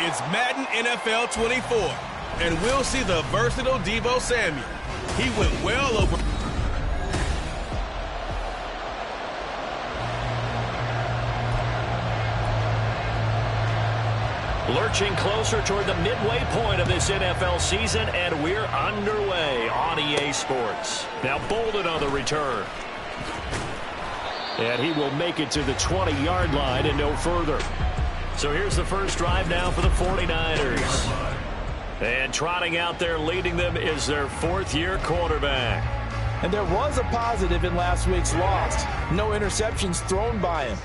It's Madden NFL 24, and we'll see the versatile Deebo Samuel. He went well over. Lurching closer toward the midway point of this NFL season, and we're underway on EA Sports. Now Bolden on the return. And he will make it to the 20-yard line and no further. So here's the first drive now for the 49ers. And trotting out there leading them is their fourth-year quarterback. And there was a positive in last week's loss. No interceptions thrown by him.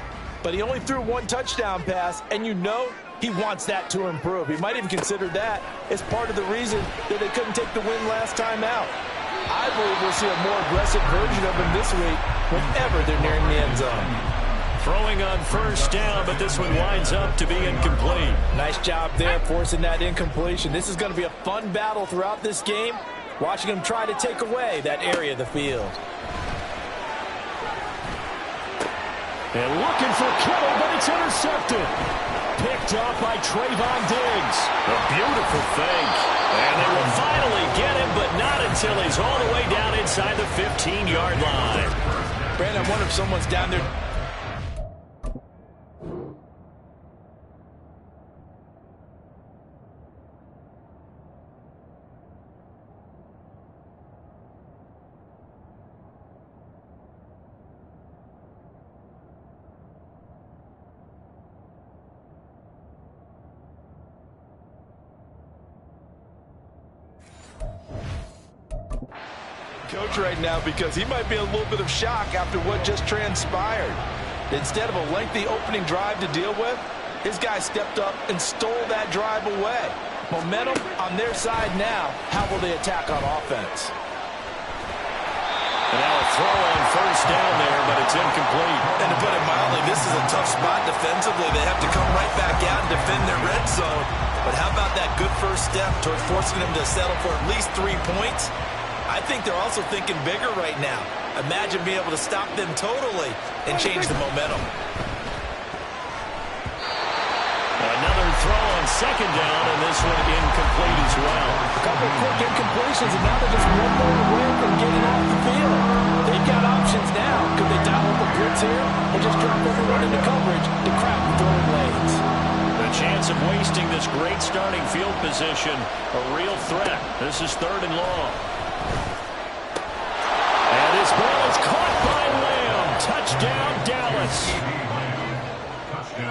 But he only threw one touchdown pass, and you know he wants that to improve. He might even consider that as part of the reason that they couldn't take the win last time out. I believe we'll see a more aggressive version of him this week whenever they're nearing the end zone. Throwing on first down, but this one winds up to be incomplete. Nice job there forcing that incompletion. This is going to be a fun battle throughout this game, watching him try to take away that area of the field. And looking for Kittle, but it's intercepted. Picked up by Trayvon Diggs. A beautiful fake. And they will finally get him, but not until he's all the way down inside the 15-yard line. Brandon, I wonder if someone's down there. Coach right now because he might be in a little bit of shock after what just transpired. Instead of a lengthy opening drive to deal with, his guy stepped up and stole that drive away. Momentum on their side now. How will they attack on offense? And now a throw on first down there, but it's incomplete. And to put it mildly, this is a tough spot defensively. They have to come right back out and defend their red zone. But how about that good first step toward forcing them to settle for at least 3 points? I think they're also thinking bigger right now. Imagine being able to stop them totally and change the momentum. Another throw on second down, and this one incomplete as well. A couple of quick incompletions, and now they're just one more away from getting off the field. They've got options now. Could they dial up a blitz here or just drop everyone into coverage to crack the throwing lanes? The chance of wasting this great starting field position, a real threat. This is 3rd and long. And this ball is caught by Lamb. Touchdown, Dallas.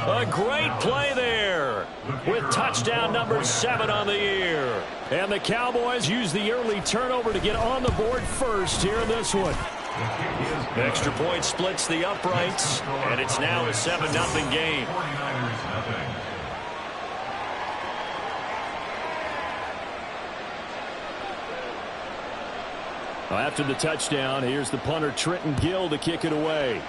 A great play there with touchdown number 7 on the year. And the Cowboys use the early turnover to get on the board first here in this one. Extra point splits the uprights, and it's now a 7-0 game. After the touchdown, here's the punter Trenton Gill to kick it away.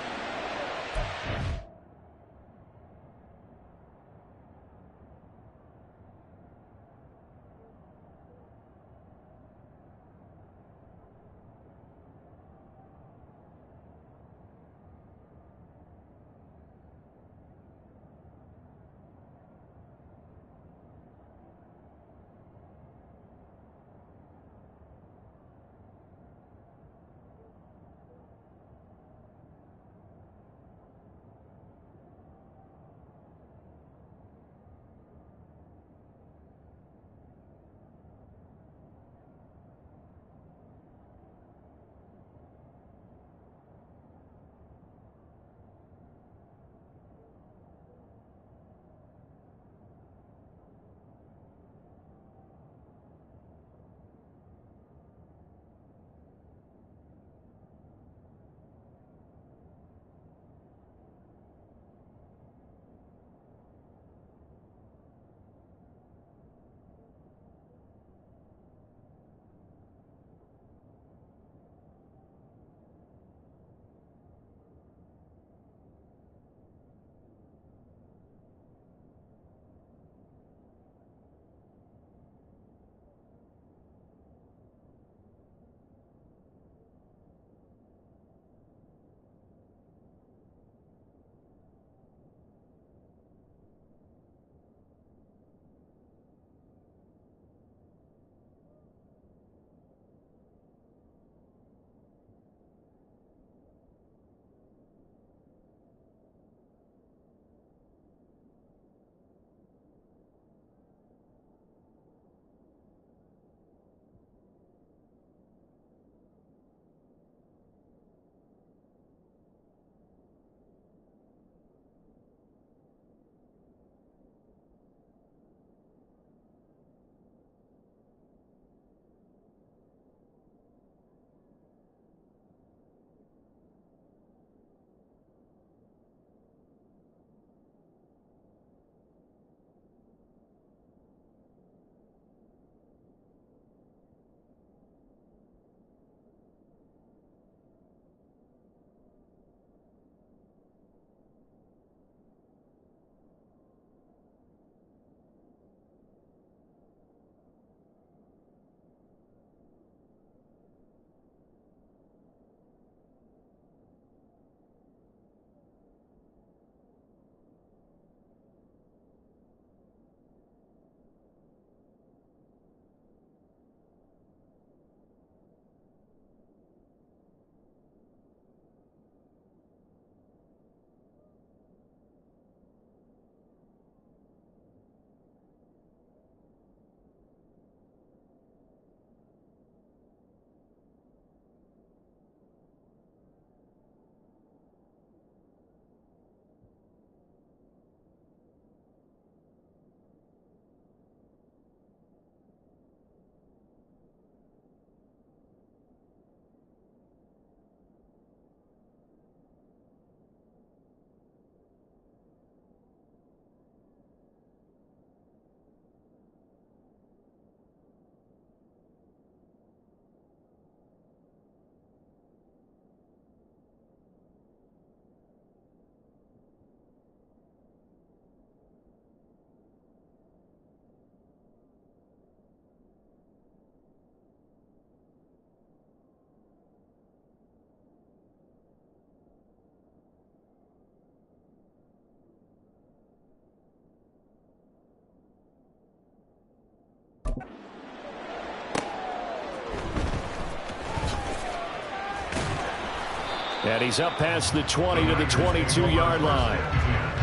And he's up past the 20 to the 22-yard line.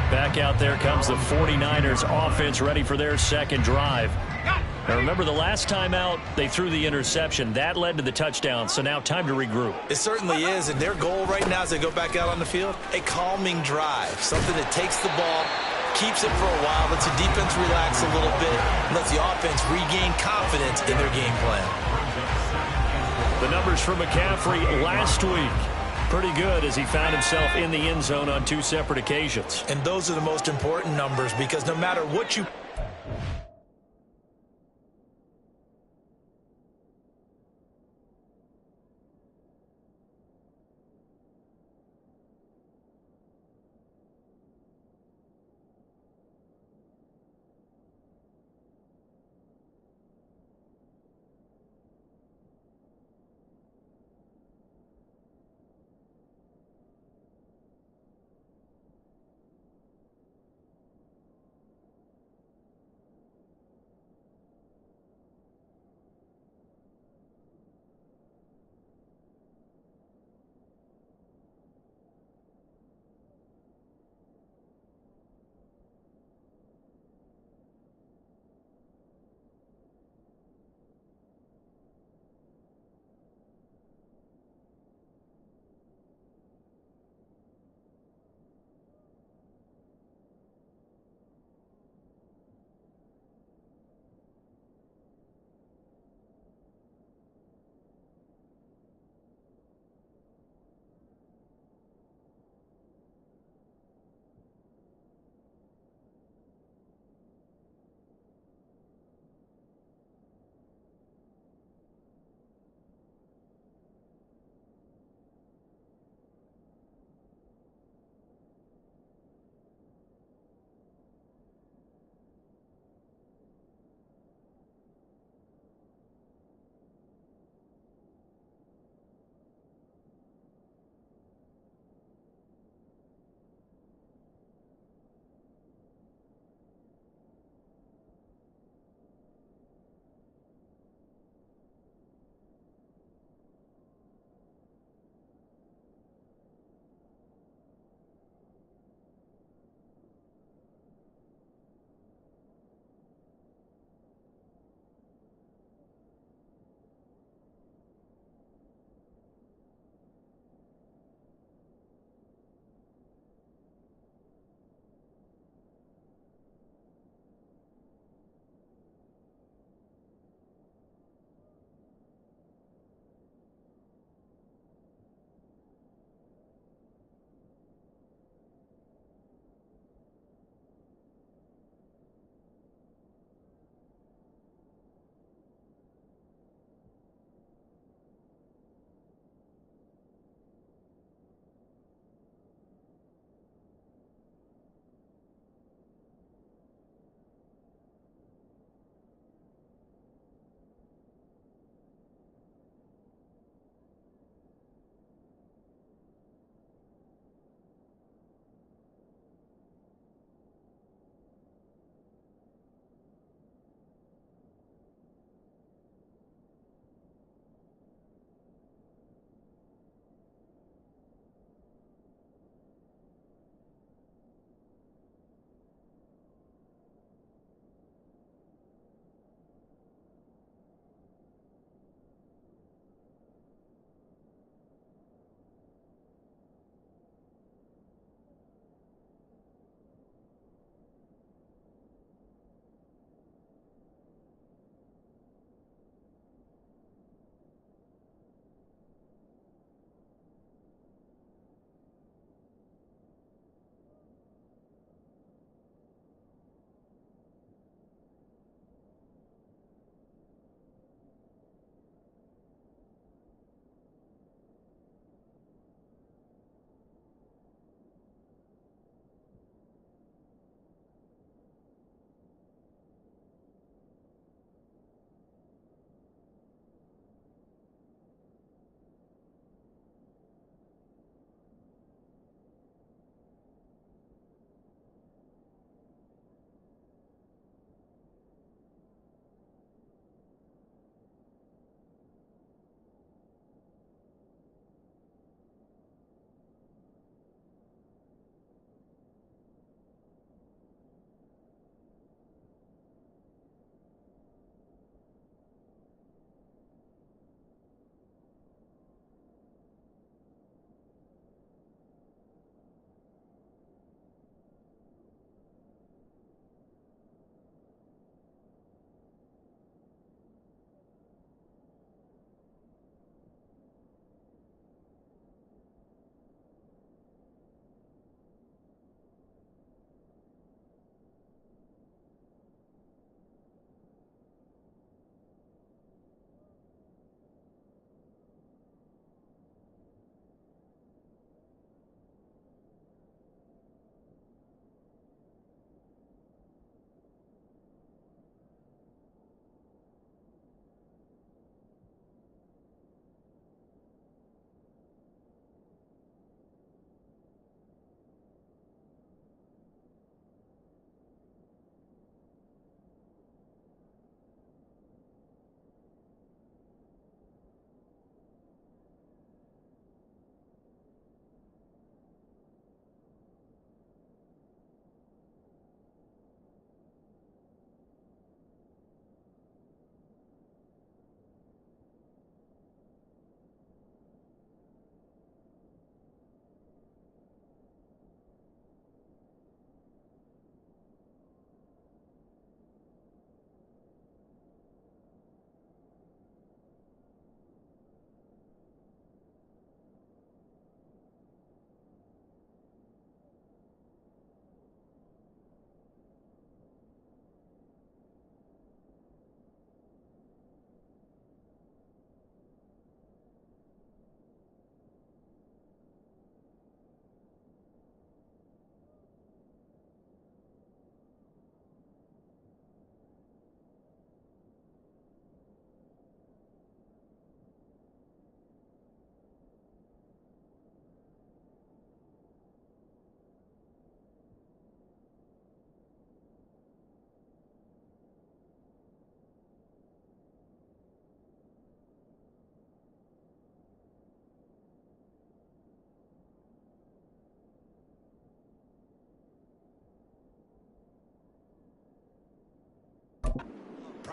Back out there comes the 49ers offense, ready for their second drive. Now remember, the last time out, they threw the interception. That led to the touchdown, so now time to regroup. It certainly is, and their goal right now as they go back out on the field, a calming drive, something that takes the ball, keeps it for a while, lets the defense relax a little bit, and lets the offense regain confidence in their game plan. The numbers for McCaffrey last week, pretty good as he found himself in the end zone on 2 separate occasions. And those are the most important numbers because no matter what you...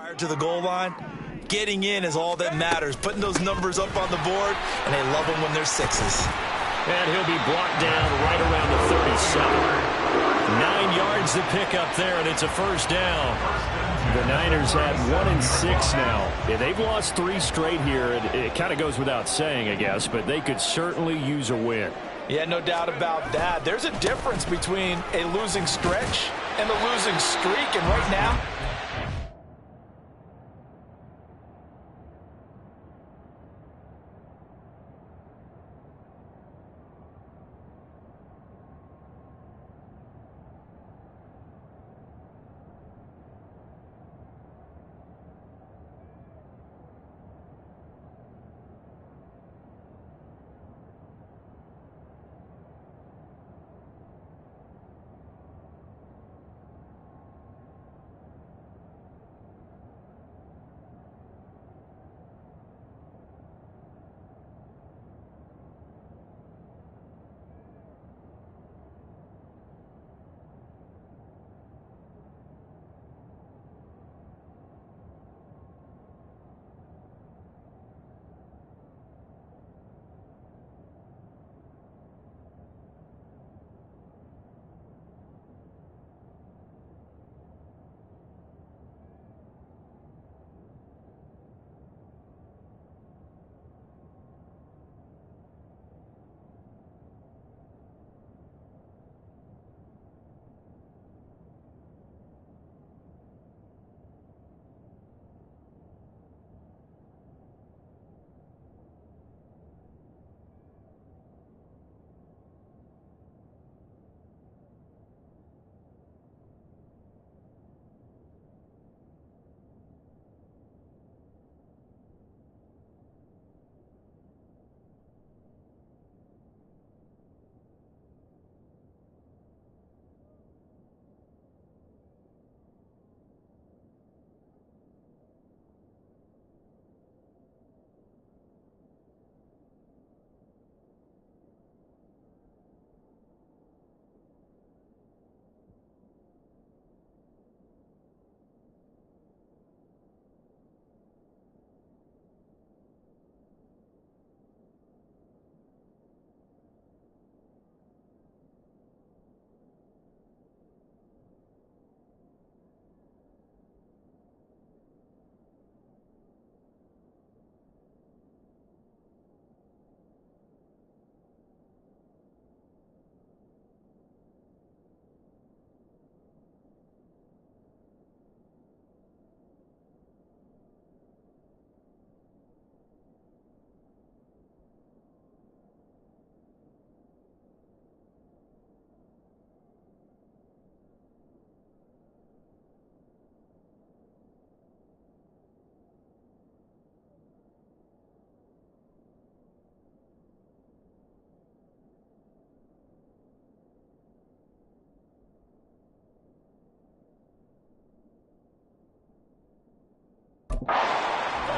Prior to the goal line, getting in is all that matters. Putting those numbers up on the board, and they love them when they're sixes. And he'll be brought down right around the 37. 9 yards to pick up there, and it's a first down. The Niners had 1-6 now. Yeah, they've lost 3 straight here. It kind of goes without saying, I guess, but they could certainly use a win. Yeah, no doubt about that. There's a difference between a losing stretch and a losing streak, and right now,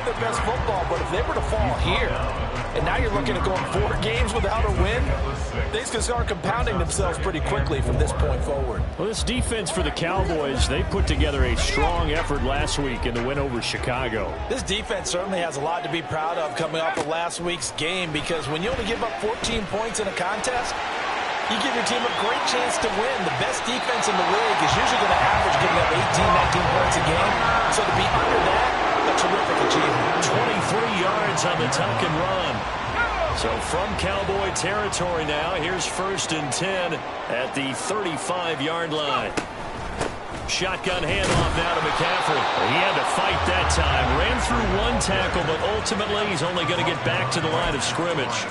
their best football, but if they were to fall here, and now you're looking at going 4 games without a win, things can start compounding themselves pretty quickly from this point forward. Well, this defense for the Cowboys, they put together a strong effort last week in the win over Chicago. This defense certainly has a lot to be proud of coming off of last week's game, because when you only give up 14 points in a contest, you give your team a great chance to win. The best defense in the league is usually going to average giving up 18, 19 points a game. So to be under that, a terrific achievement. 23 yards on the tuck and run. So from Cowboy territory now, here's 1st and 10 at the 35-yard line. Shotgun handoff now to McCaffrey. He had to fight that time. Ran through 1 tackle, but ultimately he's only going to get back to the line of scrimmage.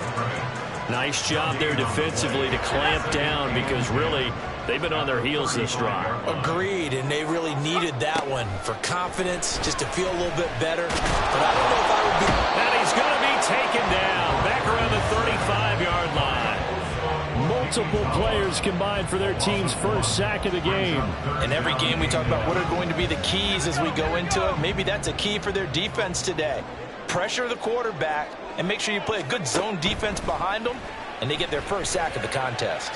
Nice job there defensively to clamp down, because really they've been on their heels this drive. Agreed, and they really needed that one for confidence, just to feel a little bit better. But I don't know if I would be... And he's going to be taken down back around the 35-yard line. Multiple players combined for their team's first sack of the game. In every game we talk about what are going to be the keys as we go into it. Maybe that's a key for their defense today. Pressure the quarterback and make sure you play a good zone defense behind them, and they get their first sack of the contest.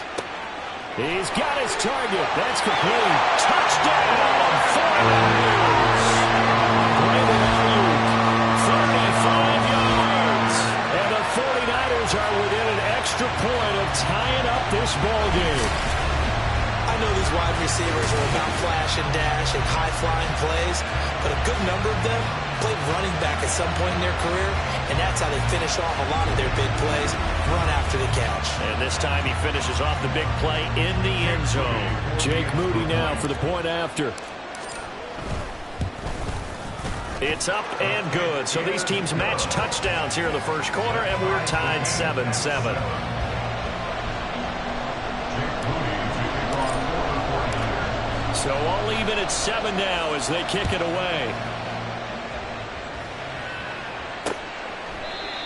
He's got his target. That's complete. Touchdown, 49ers. this ball game. I know these wide receivers are about flash and dash and high-flying plays, but a good number of them played running back at some point in their career, and that's how they finish off a lot of their big plays, run after the catch. And this time he finishes off the big play in the end zone. Jake Moody now for the point after. It's up and good. So these teams match touchdowns here in the first quarter, and we're tied 7-7. So all even at 7 now as they kick it away.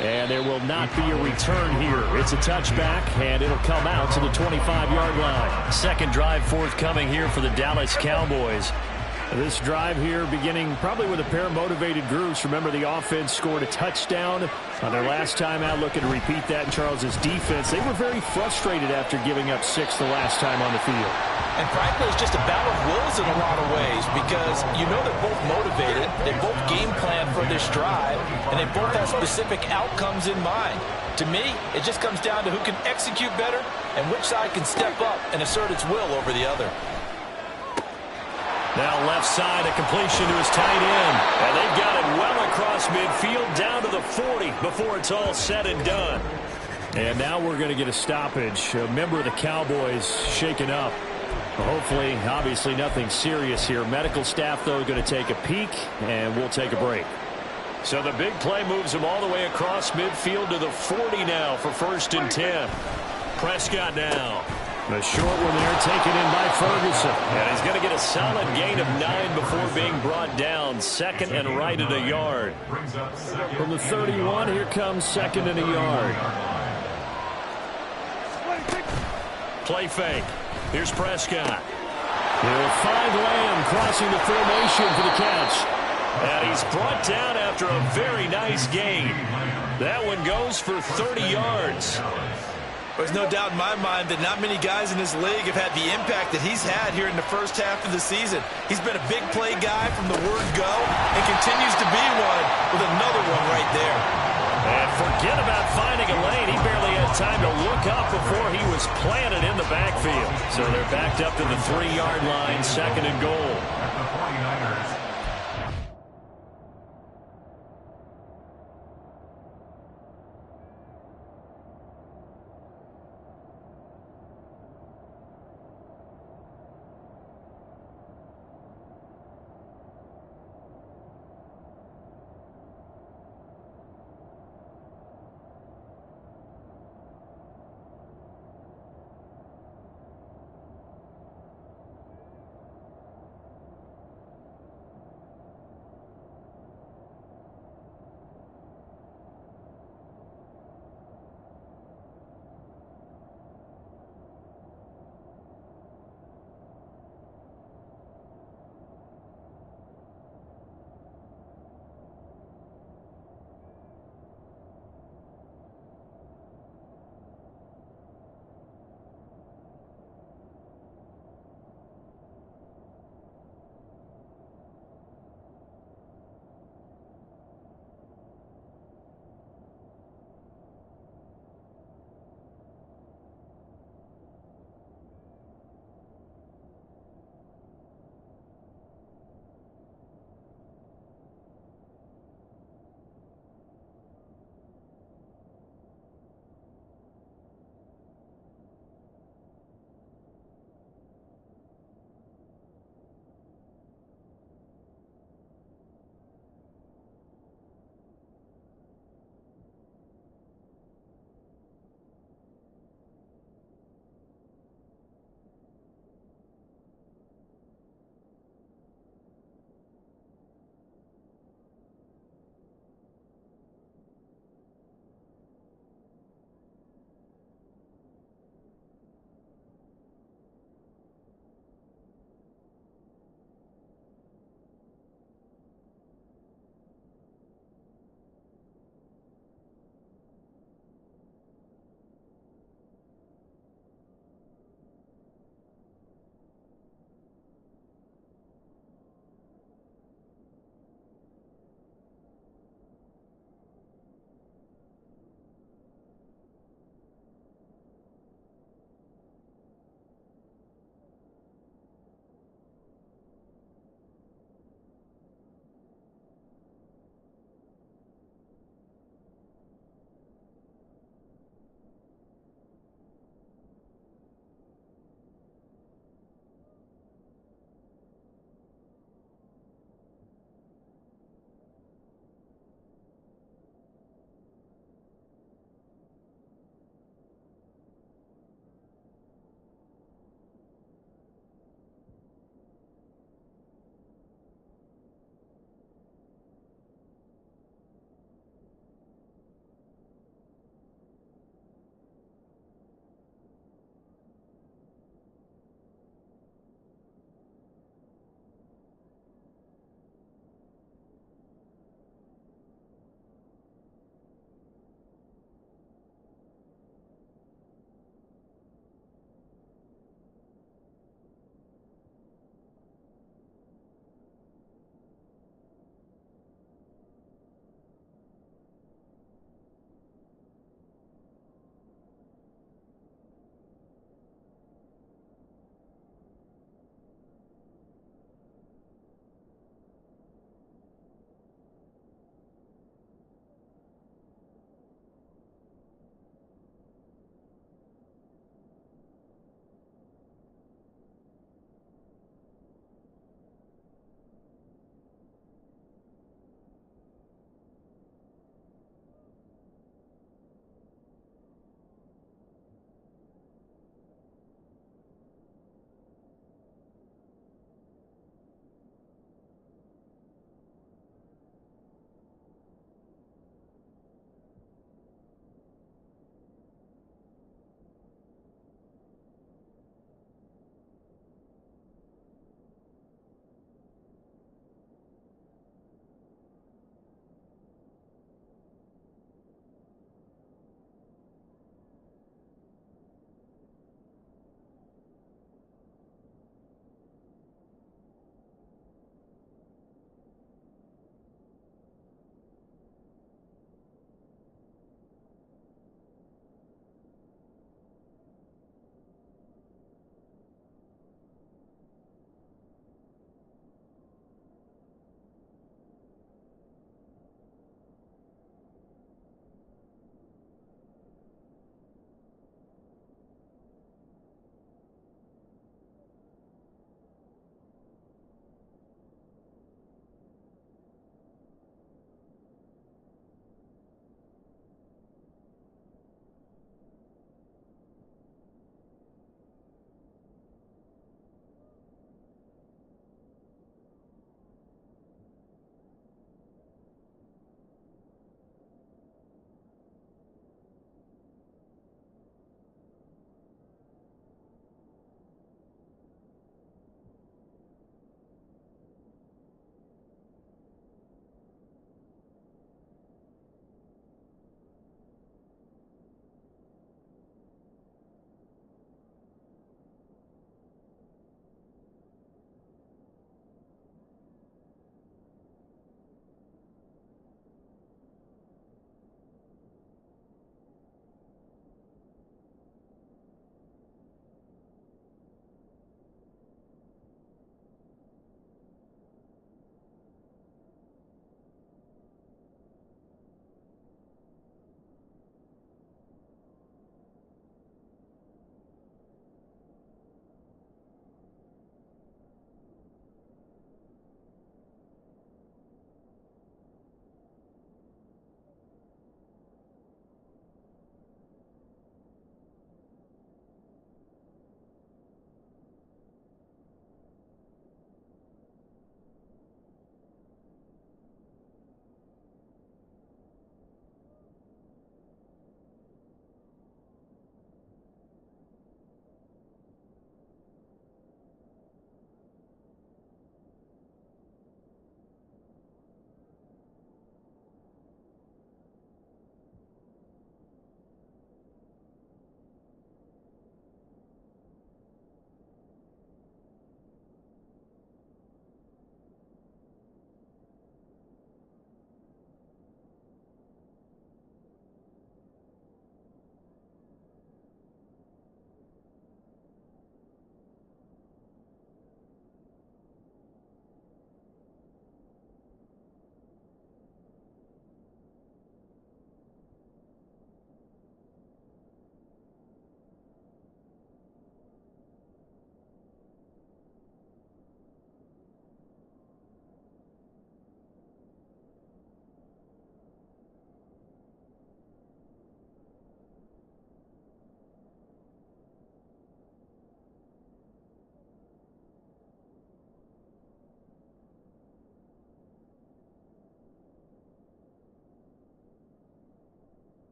And there will not be a return here. It's a touchback, and it'll come out to the 25-yard line. Second drive forthcoming here for the Dallas Cowboys. This drive here beginning probably with a pair of motivated groups. Remember, the offense scored a touchdown on their last time out, looking to repeat that in Charles's defense. They were very frustrated after giving up 6 the last time on the field. And frankly, it's just a battle of wills in a lot of ways because you know they're both motivated, they both game plan for this drive, and they both have specific outcomes in mind. To me, it just comes down to who can execute better and which side can step up and assert its will over the other. Now left side, a completion to his tight end. And they've got it well across midfield down to the 40 before it's all said and done. And now we're going to get a stoppage. A member of the Cowboys shaken up. Hopefully, obviously nothing serious here. Medical staff, though, going to take a peek, and we'll take a break. So the big play moves him all the way across midfield to the 40 now for 1st and 10. Prescott now. The short one there taken in by Ferguson. And he's going to get a solid gain of 9 before being brought down. 2nd and right at a yard. From the 31, here comes 2nd and a yard. Play fake. Here's Prescott. He'll find Lamb crossing the formation for the catch. And he's brought down after a very nice gain. That one goes for 30 yards. There's no doubt in my mind that not many guys in this league have had the impact that he's had here in the first half of the season. He's been a big play guy from the word go and continues to be one with another one right there. And forget about finding a lane. He barely had time to look up before he was planted in the backfield. So they're backed up to the 3-yard line, 2nd and goal.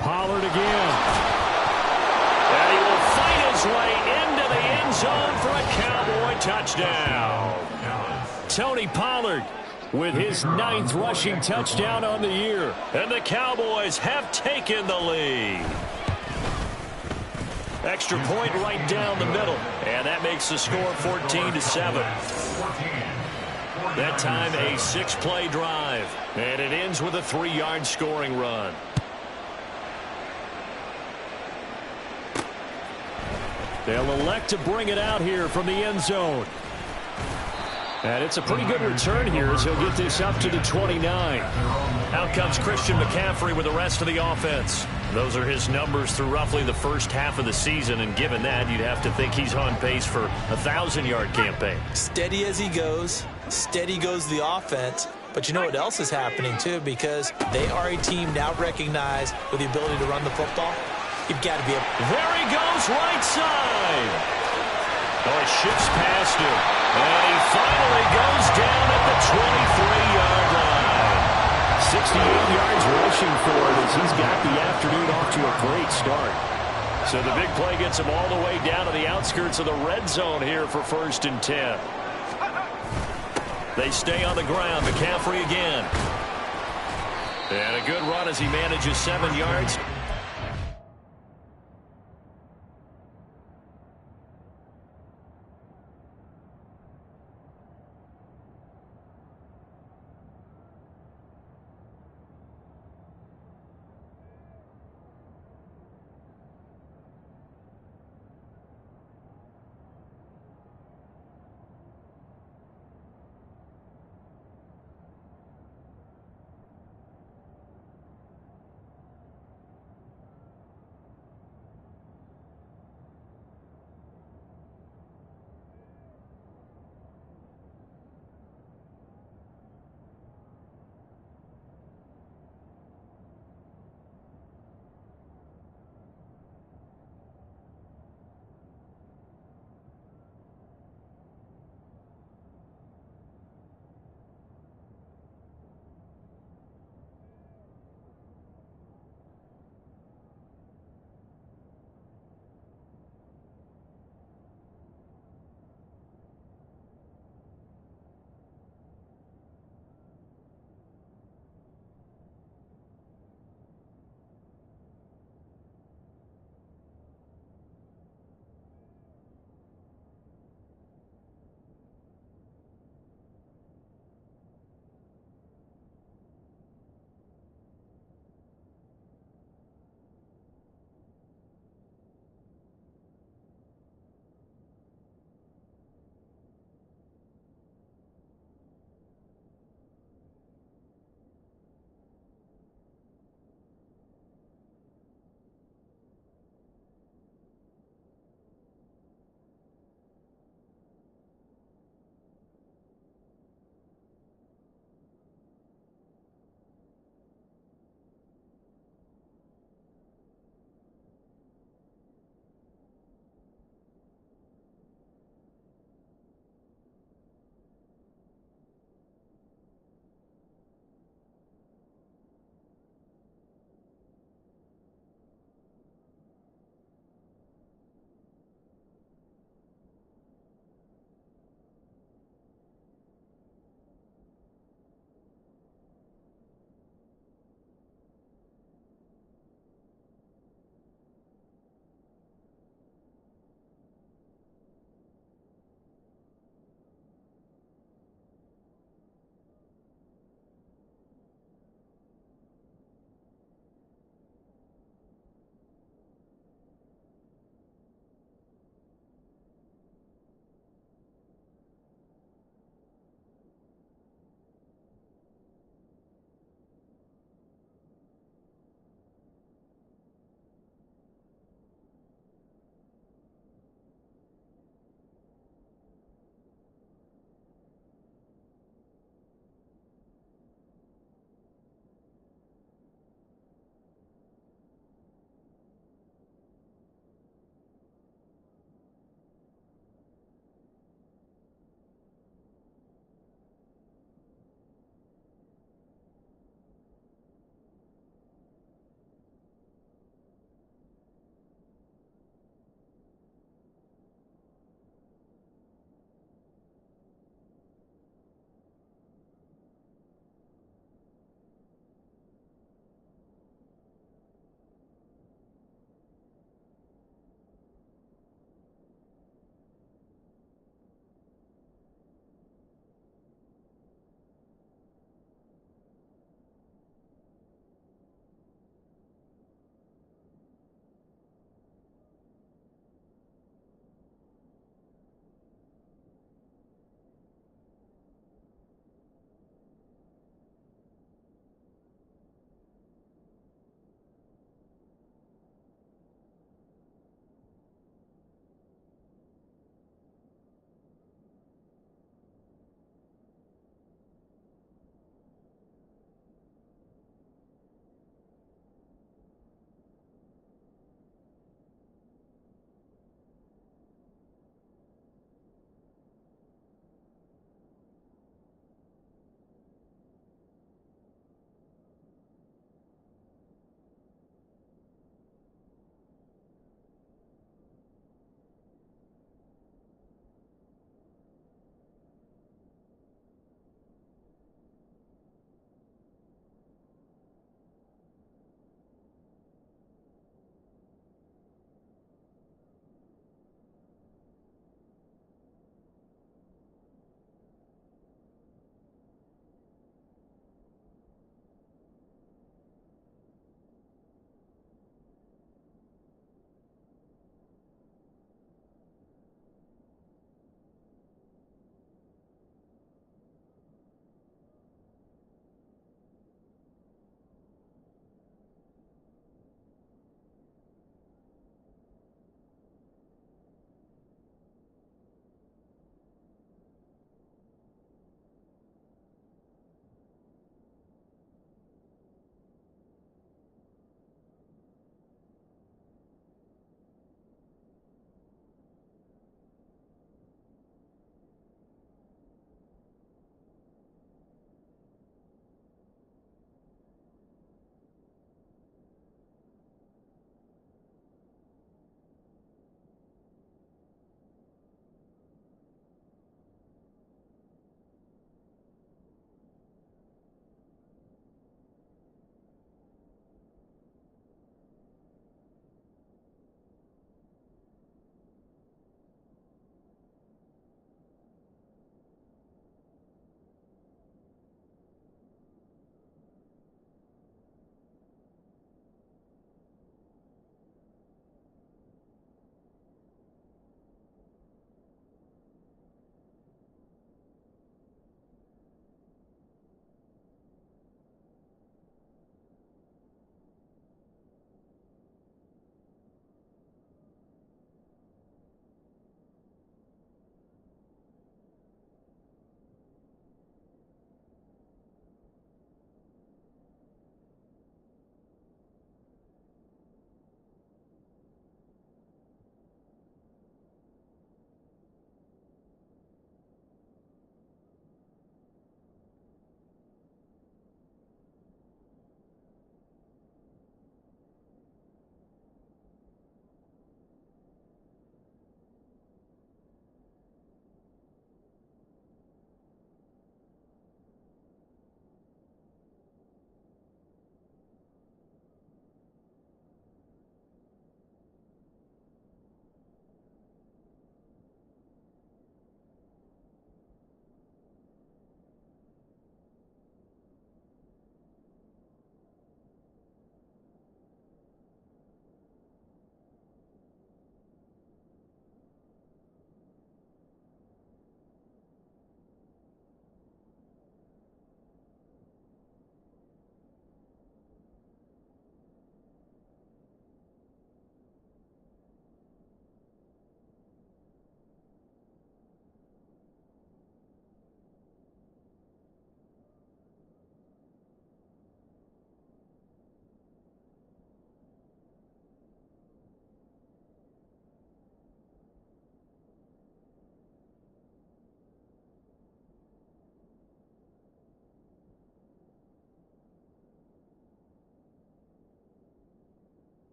Pollard again. And he will fight his way into the end zone for a Cowboy touchdown. Tony Pollard with his 9th rushing touchdown on the year. And the Cowboys have taken the lead. Extra point right down the middle. And that makes the score 14-7. That time a 6-play drive. And it ends with a 3-yard scoring run. They'll elect to bring it out here from the end zone. And it's a pretty good return here as he'll get this up to the 29. Out comes Christian McCaffrey with the rest of the offense. Those are his numbers through roughly the first half of the season, and given that, you'd have to think he's on pace for a 1,000-yard campaign. Steady as he goes, steady goes the offense. But you know what else is happening, too, because they are a team now recognized with the ability to run the football. You've got to be able. There he goes, right side. Oh, he shifts past him. And he finally goes down at the 23-yard line. 68 yards rushing for it as he's got the afternoon off to a great start. So the big play gets him all the way down to the outskirts of the red zone here for 1st and 10. They stay on the ground. McCaffrey again. And a good run as he manages 7 yards.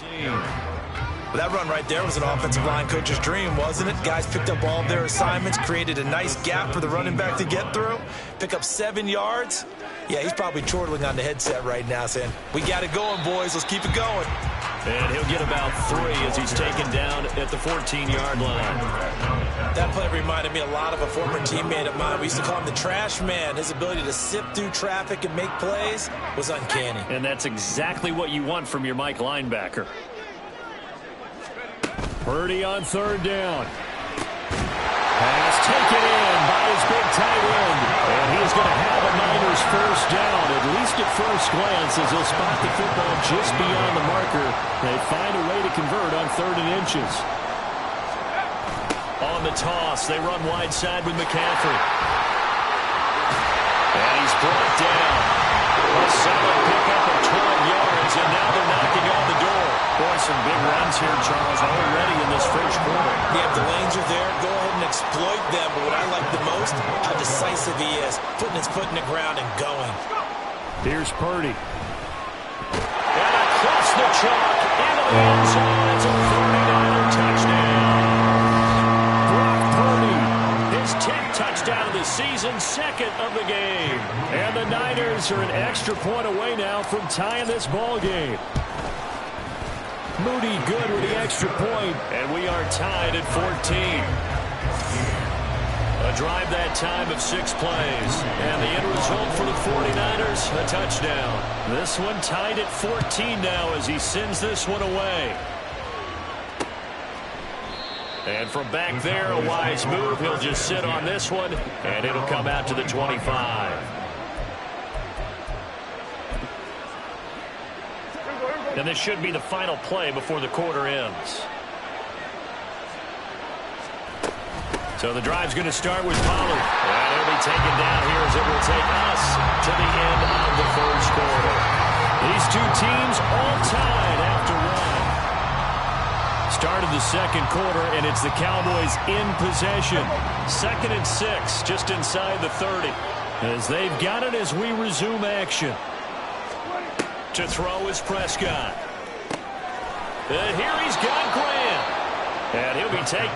Well, that run right there was an offensive line coach's dream, wasn't it? Guys picked up all of their assignments, created a nice gap for the running back to get through, pick up 7 yards. Yeah, he's probably chortling on the headset right now saying, we got it going, boys. Let's keep it going. And he'll get about 3 as he's taken down at the 14-yard line. That play reminded me a lot of a former teammate of mine. We used to call him the trash man. His ability to sift through traffic and make plays was uncanny. And that's exactly what you want from your Mike linebacker. Purdy on 3rd down. Pass taken in by his big tight end. And he is going to have a Niners first down, at least at first glance, as he'll spot the football just beyond the marker. They find a way to convert on 3rd and inches. On the toss, they run wide side with McCaffrey. And he's brought down. A solid pickup of 12 yards, and now they're knocking on the door. Boy, some big runs here, Charles, already in this first quarter. Yeah, if the lanes are there, go ahead and exploit them. But what I like the most, how decisive he is, putting his foot in the ground and going. Here's Purdy. And across the chalk, into the end zone. It's a 39er touchdown. Brock Purdy, his 10th touchdown of the season, 2nd of the game. And the Niners are an extra point away now from tying this ball game. Moody good with the extra point, and we are tied at 14. A drive that time of 6 plays, and the end result for the 49ers, a touchdown. This one tied at 14 now as he sends this one away. And from back there, a wise move. He'll just sit on this one, and it'll come out to the 25. And this should be the final play before the quarter ends. So the drive's going to start with Pollard. And he'll be taken down here as it will take us to the end of the first quarter. These two teams all tied after 1. Start of the second quarter, and it's the Cowboys in possession. 2nd and 6, just inside the 30. As they've got it as we resume action. To throw is Prescott. And here he's got Graham. And he'll be taken.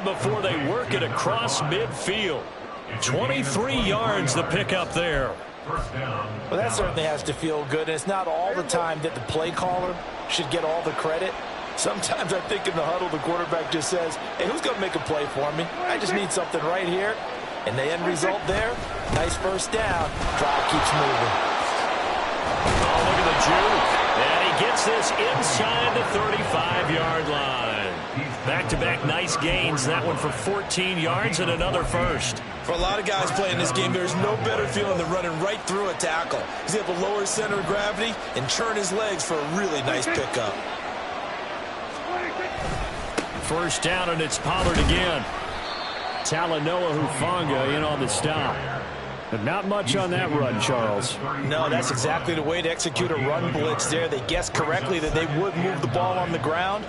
good before they work it across midfield. 23 yards the pickup there. Well, that certainly has to feel good. And it's not all the time that the play caller should get all the credit. Sometimes I think in the huddle, the quarterback just says, hey, who's going to make a play for me? I just need something right here. And the end result there, nice first down. Drive keeps moving. Oh, look at the juke. And he gets this inside the 35-yard line. Back-to-back nice gains. That one for 14 yards and another first. For a lot of guys playing this game, there's no better feeling than running right through a tackle. He's able to lower his center of gravity and turn his legs for a really nice pickup. First down, and it's Pollard again. Talanoa Hufanga in on the stop. But not much on that run, Charles. No, that's exactly the way to execute a run blitz there. They guessed correctly that they would move the ball on the ground.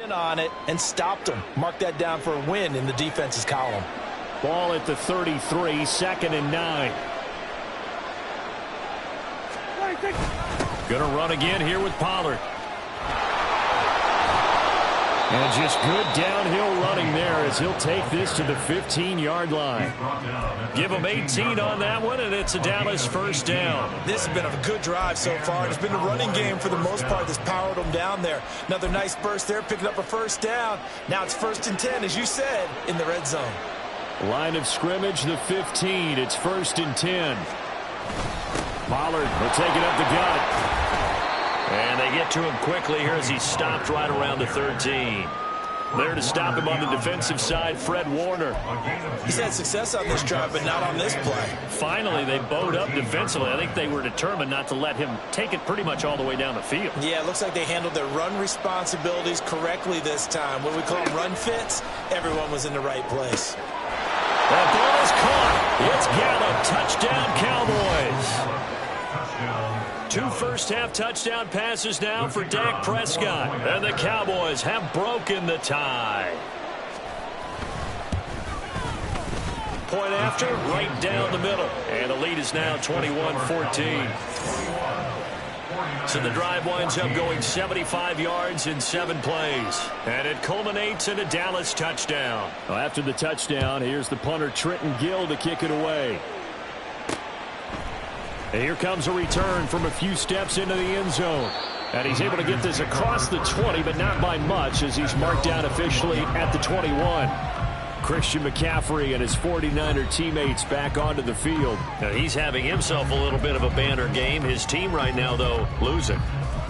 In on it and stopped them. Mark that down for a win in the defense's column. Ball at the 33, 2nd and 9. Gonna run again here with Pollard. And just good downhill running there as he'll take this to the 15-yard line. Give him 18 on that one, and it's a Dallas first down. This has been a good drive so far. It's been the running game for the most part that's powered them down there. Another nice burst there, picking up a first down. Now it's 1st and 10, as you said, in the red zone. Line of scrimmage, the 15. It's 1st and 10. Pollard will take it up the gut. And they get to him quickly here as he's stopped right around the 13. There to stop him on the defensive side, Fred Warner. He's had success on this drive, but not on this play. Finally, they bowed up defensively. I think they were determined not to let him take it pretty much all the way down the field. Yeah, it looks like they handled their run responsibilities correctly this time. When we call them run fits, everyone was in the right place. That ball is caught. It's Gallup. Touchdown, Cowboys. 2 first-half touchdown passes now for Dak Prescott. And the Cowboys have broken the tie. Point after, right down the middle. And the lead is now 21-14. So the drive winds up going 75 yards in 7 plays. And it culminates in a Dallas touchdown. Well, after the touchdown, here's the punter Trenton Gill to kick it away. And here comes a return from a few steps into the end zone. And he's able to get this across the 20, but not by much as he's marked down officially at the 21. Christian McCaffrey and his 49er teammates back onto the field. Now he's having himself a little bit of a banner game. His team right now, though, losing.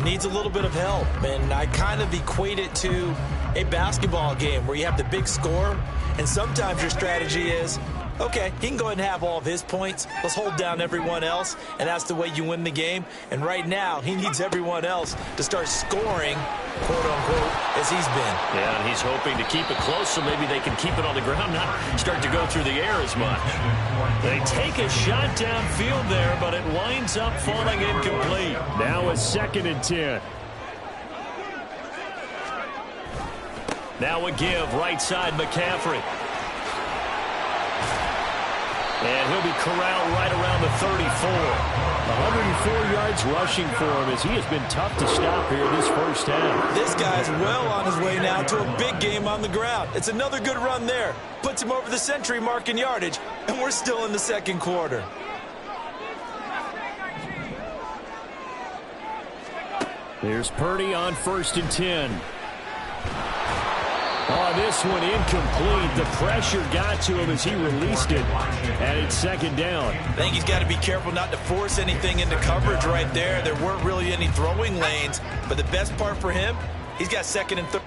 Needs a little bit of help, and I kind of equate it to a basketball game where you have the big score, and sometimes your strategy is, okay, he can go ahead and have all of his points. Let's hold down everyone else, and that's the way you win the game. And right now, he needs everyone else to start scoring, quote-unquote, as he's been. Yeah, and he's hoping to keep it close so maybe they can keep it on the ground, not start to go through the air as much. They take a shot downfield there, but it winds up falling incomplete. Now a 2nd and 10. Now a give right side McCaffrey. And he'll be corralled right around the 34. 104 yards rushing for him as he has been tough to stop here this first half. This guy's well on his way now to a big game on the ground. It's another good run there. Puts him over the century mark in yardage, and we're still in the second quarter. Here's Purdy on 1st and 10. Oh, this one incomplete. The pressure got to him as he released it, and it's 2nd down. I think he's got to be careful not to force anything into coverage right there. There weren't really any throwing lanes, but the best part for him, he's got 2nd and 3rd.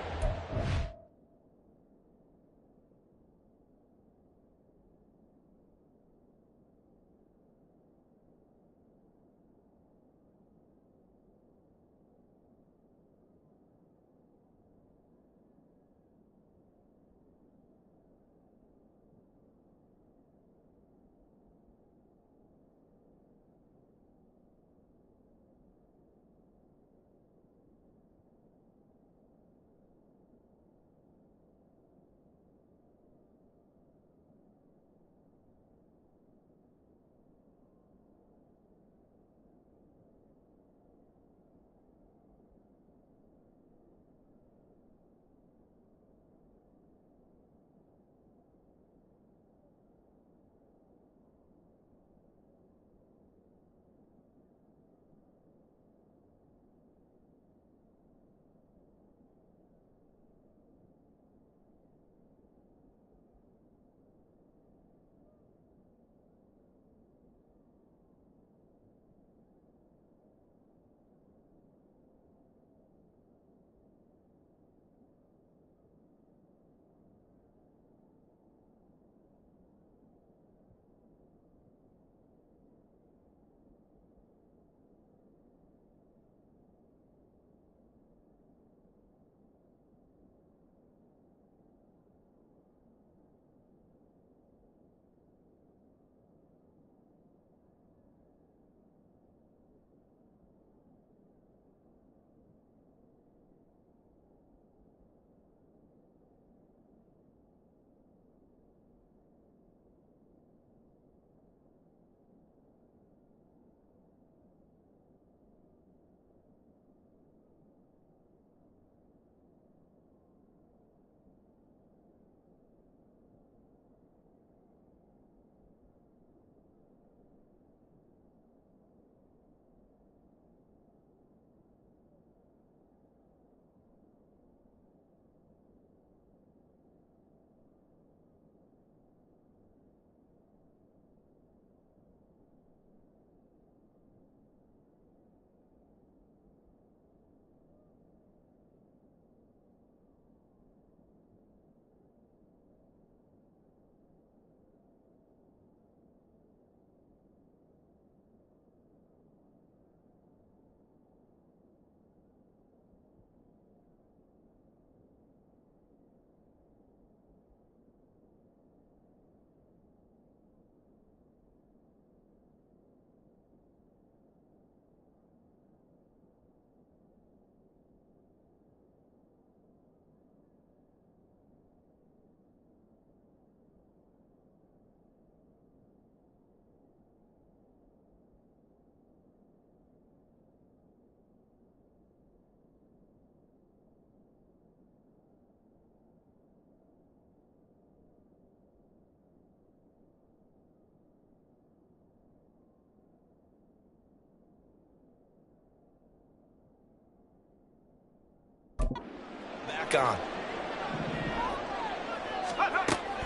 Back on.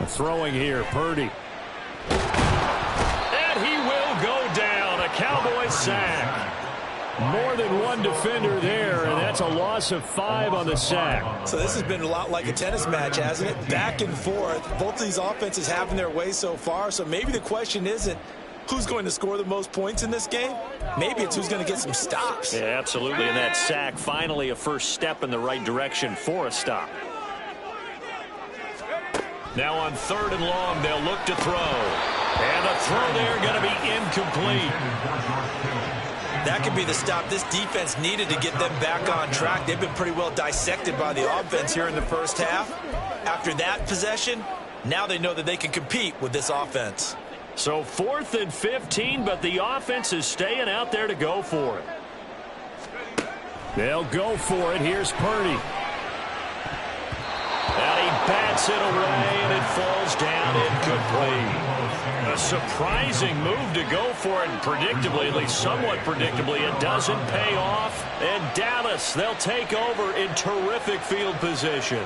Throwing here, Purdy. And he will go down. A Cowboys sack. More than one defender there, and that's a loss of 5 on the sack. So this has been a lot like a tennis match, hasn't it? Back and forth. Both of these offenses having their way so far, so maybe the question isn't who's going to score the most points in this game. Maybe it's who's going to get some stops. Yeah, absolutely, and that sack finally a first step in the right direction for a stop. Now on 3rd and long, they'll look to throw. And the throw there going to be incomplete. That could be the stop this defense needed to get them back on track. They've been pretty well dissected by the offense here in the first half. After that possession, now they know that they can compete with this offense. So 4th and 15, but the offense is staying out there to go for it. They'll go for it. Here's Purdy. And he bats it away, and it falls down incomplete. A surprising move to go for it, and predictably, at least somewhat predictably, it doesn't pay off. And Dallas, they'll take over in terrific field position.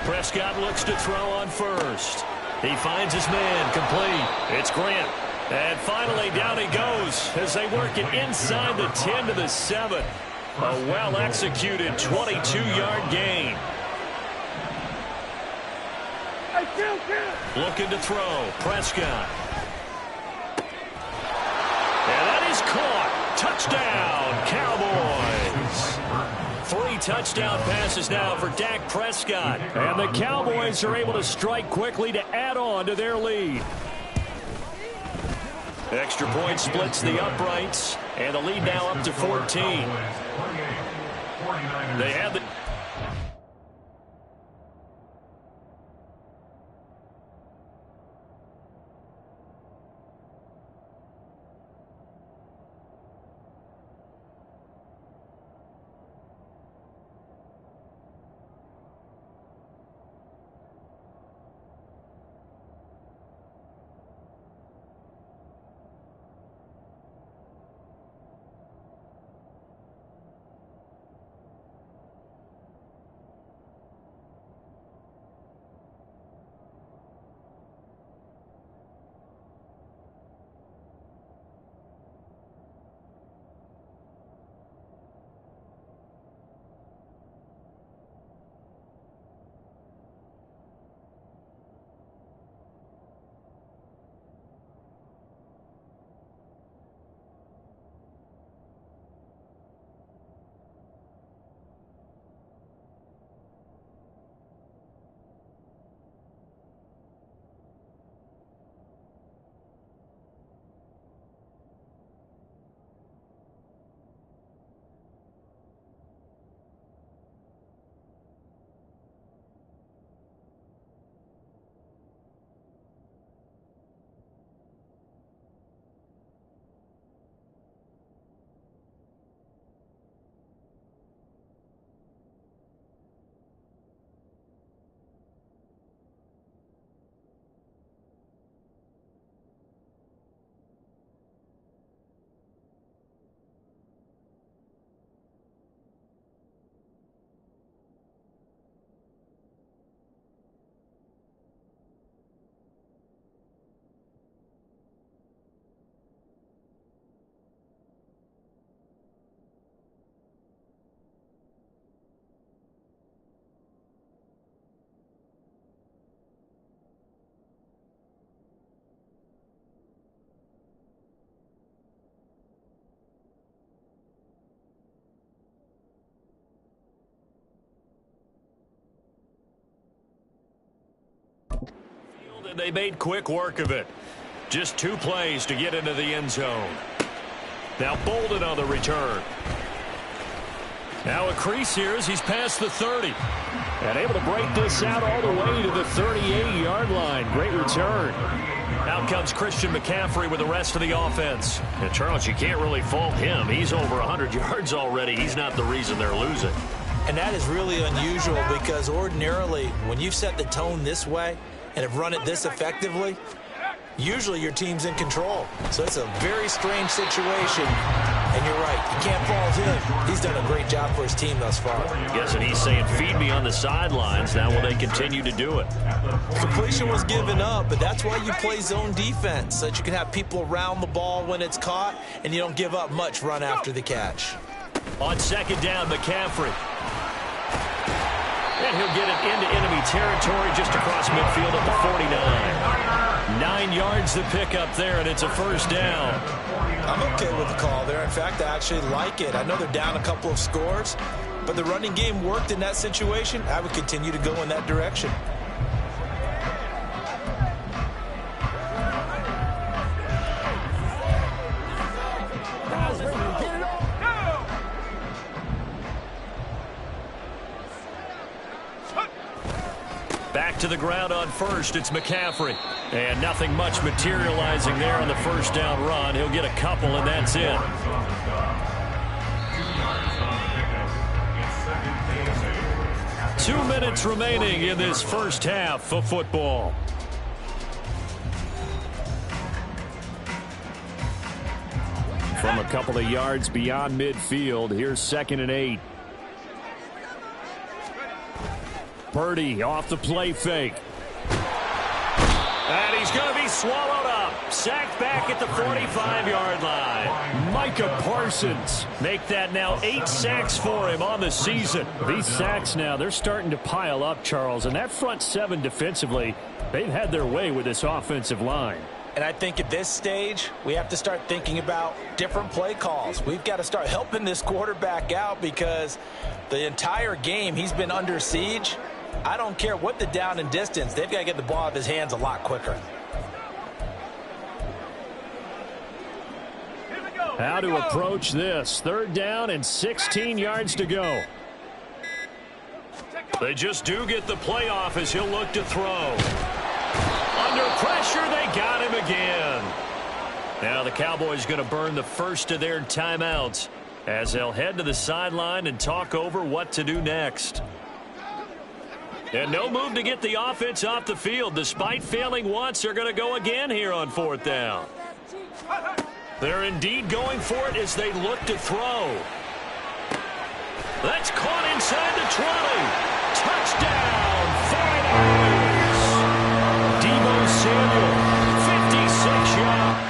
Prescott looks to throw on first. He finds his man, complete. It's Grant. And finally, down he goes as they work it inside the 10 to the 7. A well-executed 22-yard gain. Looking to throw. Prescott. And that is caught. Touchdown, Cowboys. 3 touchdown passes now for Dak Prescott. And the Cowboys are able to strike quickly to add on to their lead. Extra point splits the uprights. And the lead now up to 14. They have the... They made quick work of it. Just 2 plays to get into the end zone. Now Bolden on the return. Now a crease here as he's past the 30. And able to break this out all the way to the 38-yard line. Great return. Out comes Christian McCaffrey with the rest of the offense. And Charles, you can't really fault him. He's over 100 yards already. He's not the reason they're losing. And that is really unusual because ordinarily when you've set the tone this way and have run it this effectively, usually your team's in control. So it's a very strange situation. And you're right, you can't fault him. He's done a great job for his team thus far. Guessing he's saying, feed me on the sidelines. Now will they continue to do it? Completion was given up, but that's why you play zone defense, so that you can have people around the ball when it's caught, and you don't give up much run after the catch. On second down, McCaffrey. And he'll get it into enemy territory just across midfield at the 49. 9 yards to pick up there, and it's a first down. I'm okay with the call there. In fact, I actually like it. I know they're down a couple of scores, but the running game worked in that situation. I would continue to go in that direction. back to the ground on first. It's McCaffrey. And nothing much materializing there on the first down run. He'll get a couple, and that's it. Two minutes remaining in this first half of football. From a couple of yards beyond midfield, here's 2nd and 8. Purdy off the play fake. And he's going to be swallowed up. Sacked back at the 45-yard line. Micah Parsons make that now 8 sacks for him on the season. These sacks now, they're starting to pile up, Charles. And that front seven defensively, they've had their way with this offensive line. And I think at this stage, we have to start thinking about different play calls. We've got to start helping this quarterback out because the entire game he's been under siege. I don't care what the down and distance. They've got to get the ball out of his hands a lot quicker. How to approach this. 3rd down and 16 yards to go. They just do get the play off as he'll look to throw. Under pressure, they got him again. Now the Cowboys going to burn the first of their timeouts as they'll head to the sideline and talk over what to do next. And no move to get the offense off the field. Despite failing once, they're going to go again here on 4th down. They're indeed going for it as they look to throw. That's caught inside the 20. Touchdown, 49ers. Deebo Samuel, 56 yards.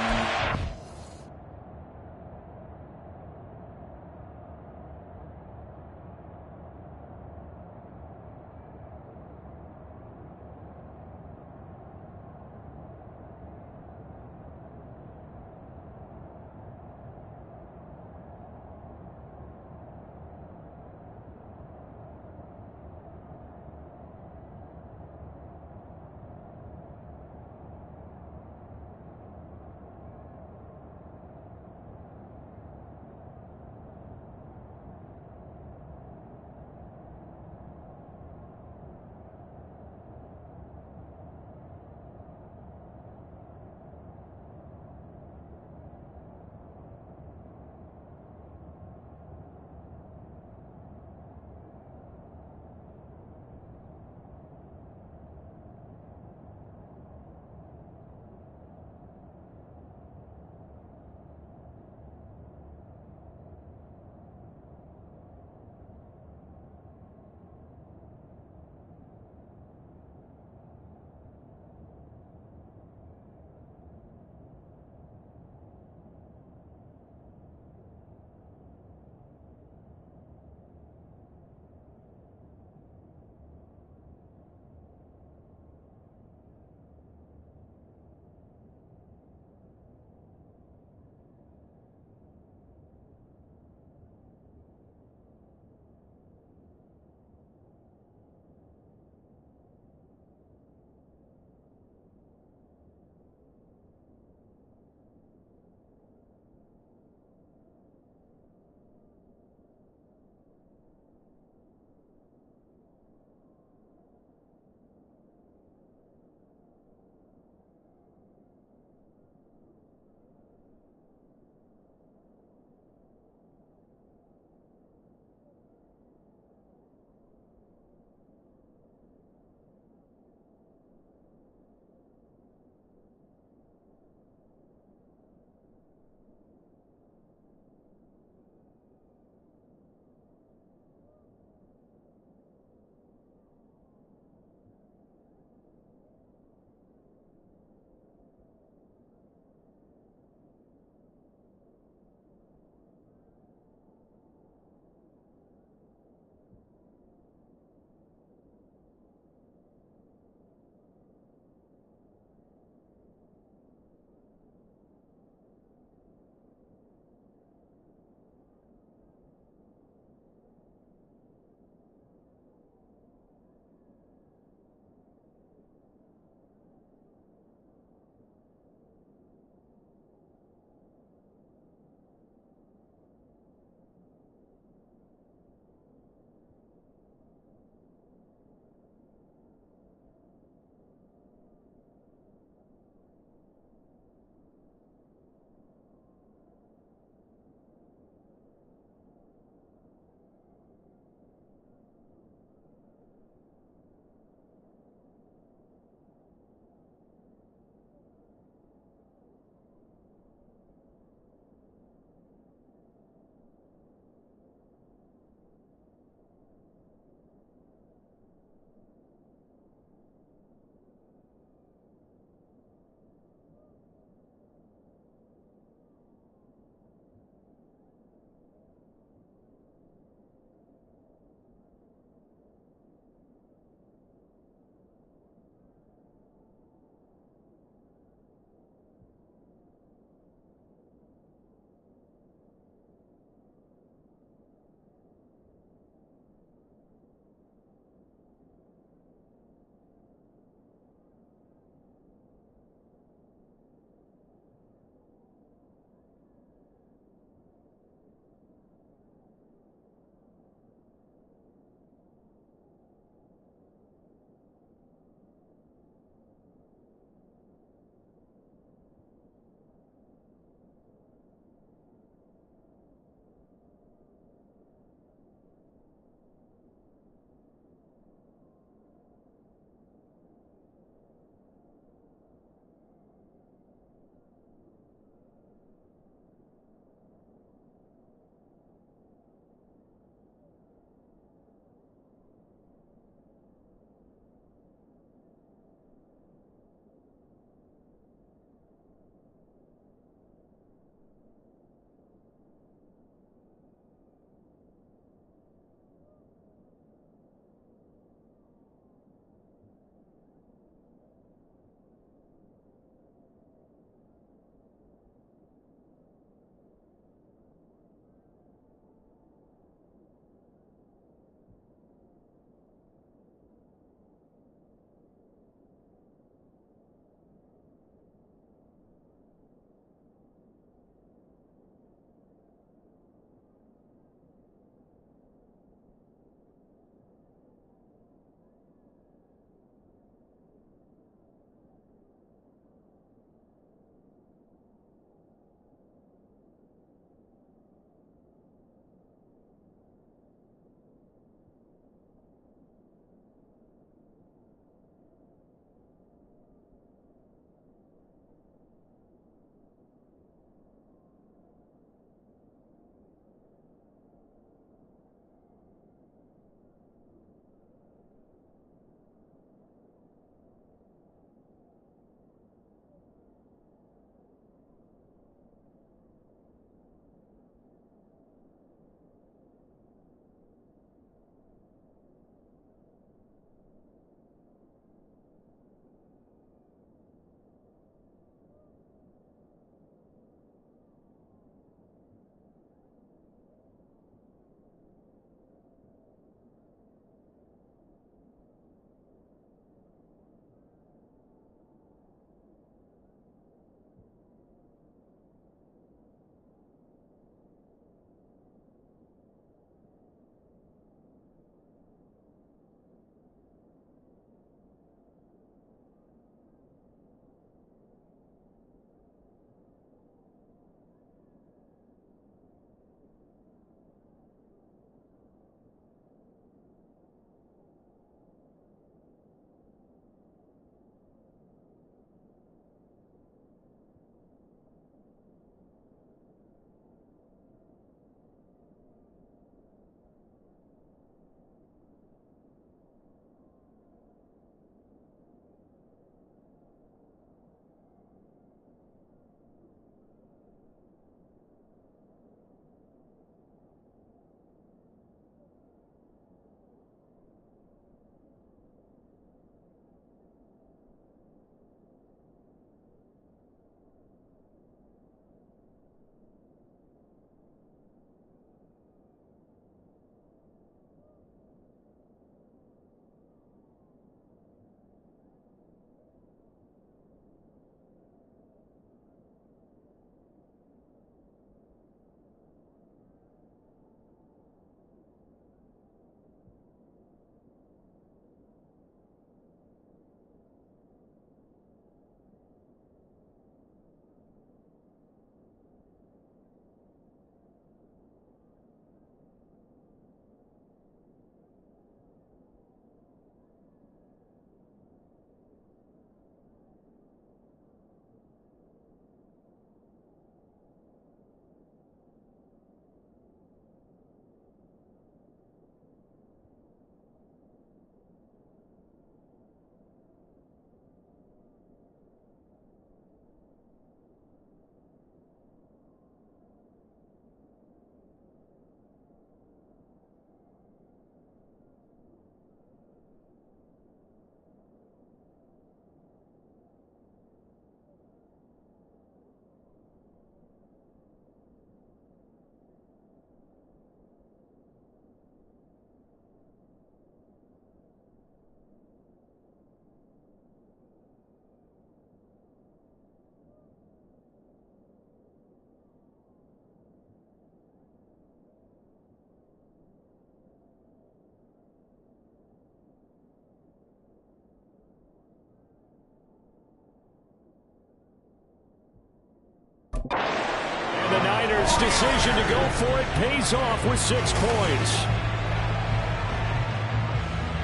decision to go for it pays off with 6 points.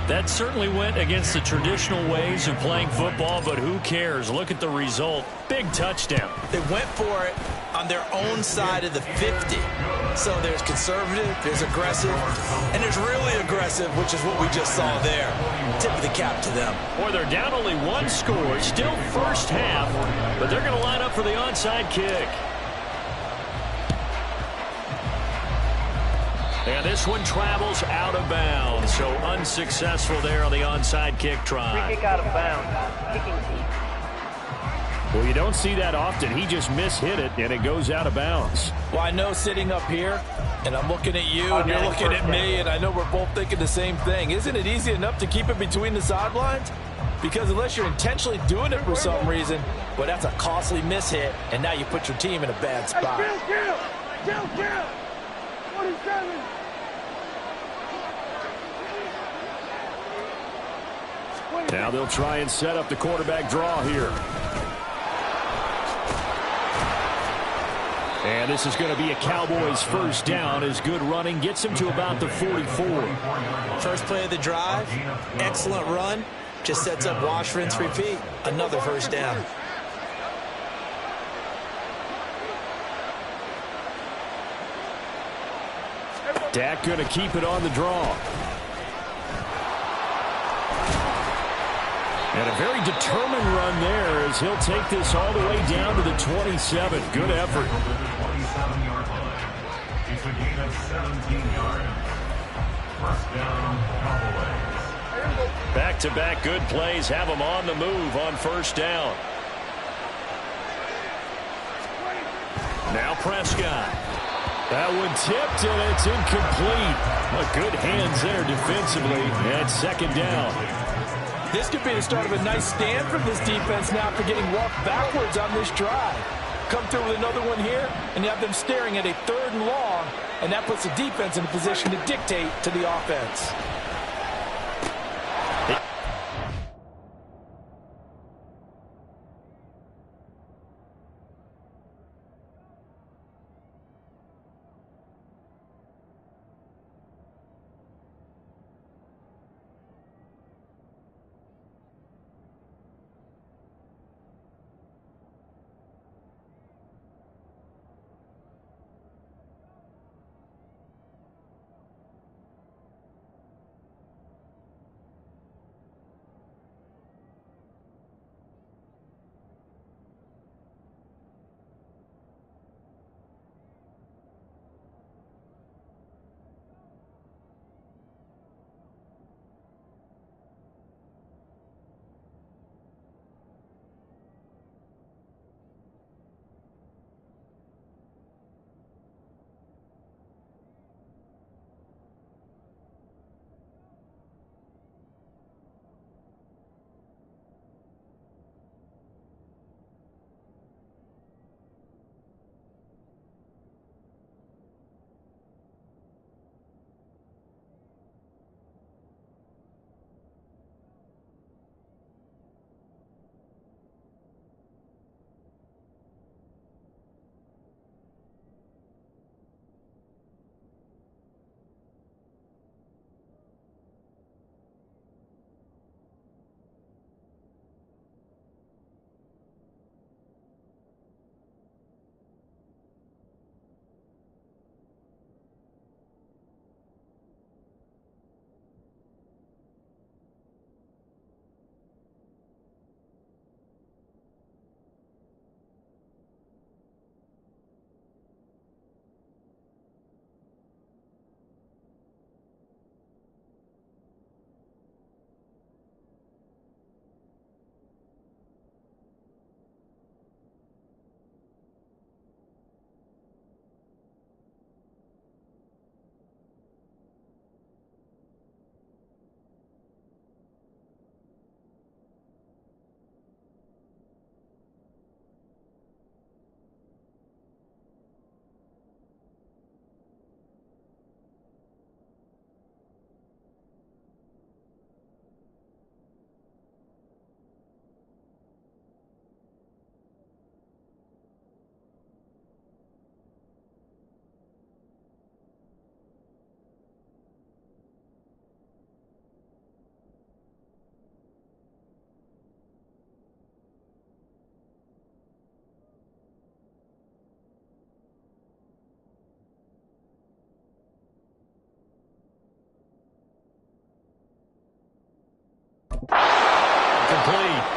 That certainly went against the traditional ways of playing football, but who cares? Look at the result. Big touchdown. They went for it on their own side of the 50. So there's conservative, there's aggressive, and there's really aggressive, which is what we just saw there. Tip of the cap to them. Boy, they're down only 1 score, still first half, but they're going to line up for the onside kick. And this one travels out of bounds, so unsuccessful there on the onside kick try. Free kick out of bounds. Kicking team. Well, you don't see that often. He just mishit it, and it goes out of bounds. Well, I know sitting up here, and I'm looking at you, and you're looking at me, and I know we're both thinking the same thing. Isn't it easy enough to keep it between the sidelines? Because unless you're intentionally doing it for some reason, well, that's a costly mishit, and now you put your team in a bad spot. Kill! 47! Now they'll try and set up the quarterback draw here. And this is going to be a Cowboys first down as good running gets him to about the 44. First play of the drive, excellent run, just sets up wash, rinse, repeat. Another first down. Dak going to keep it on the draw. And a very determined run there as he'll take this all the way down to the 27. Good effort. It's a gain of 17 yards. First down, Cowboys. Back-to-back good plays have him on the move on first down. Now Prescott. That one tipped, and it's incomplete. Well, good hands there defensively. And second down. This could be the start of a nice stand from this defense now after getting walked backwards on this drive. Come through with another one here, and you have them staring at a 3rd and long, and that puts the defense in a position to dictate to the offense.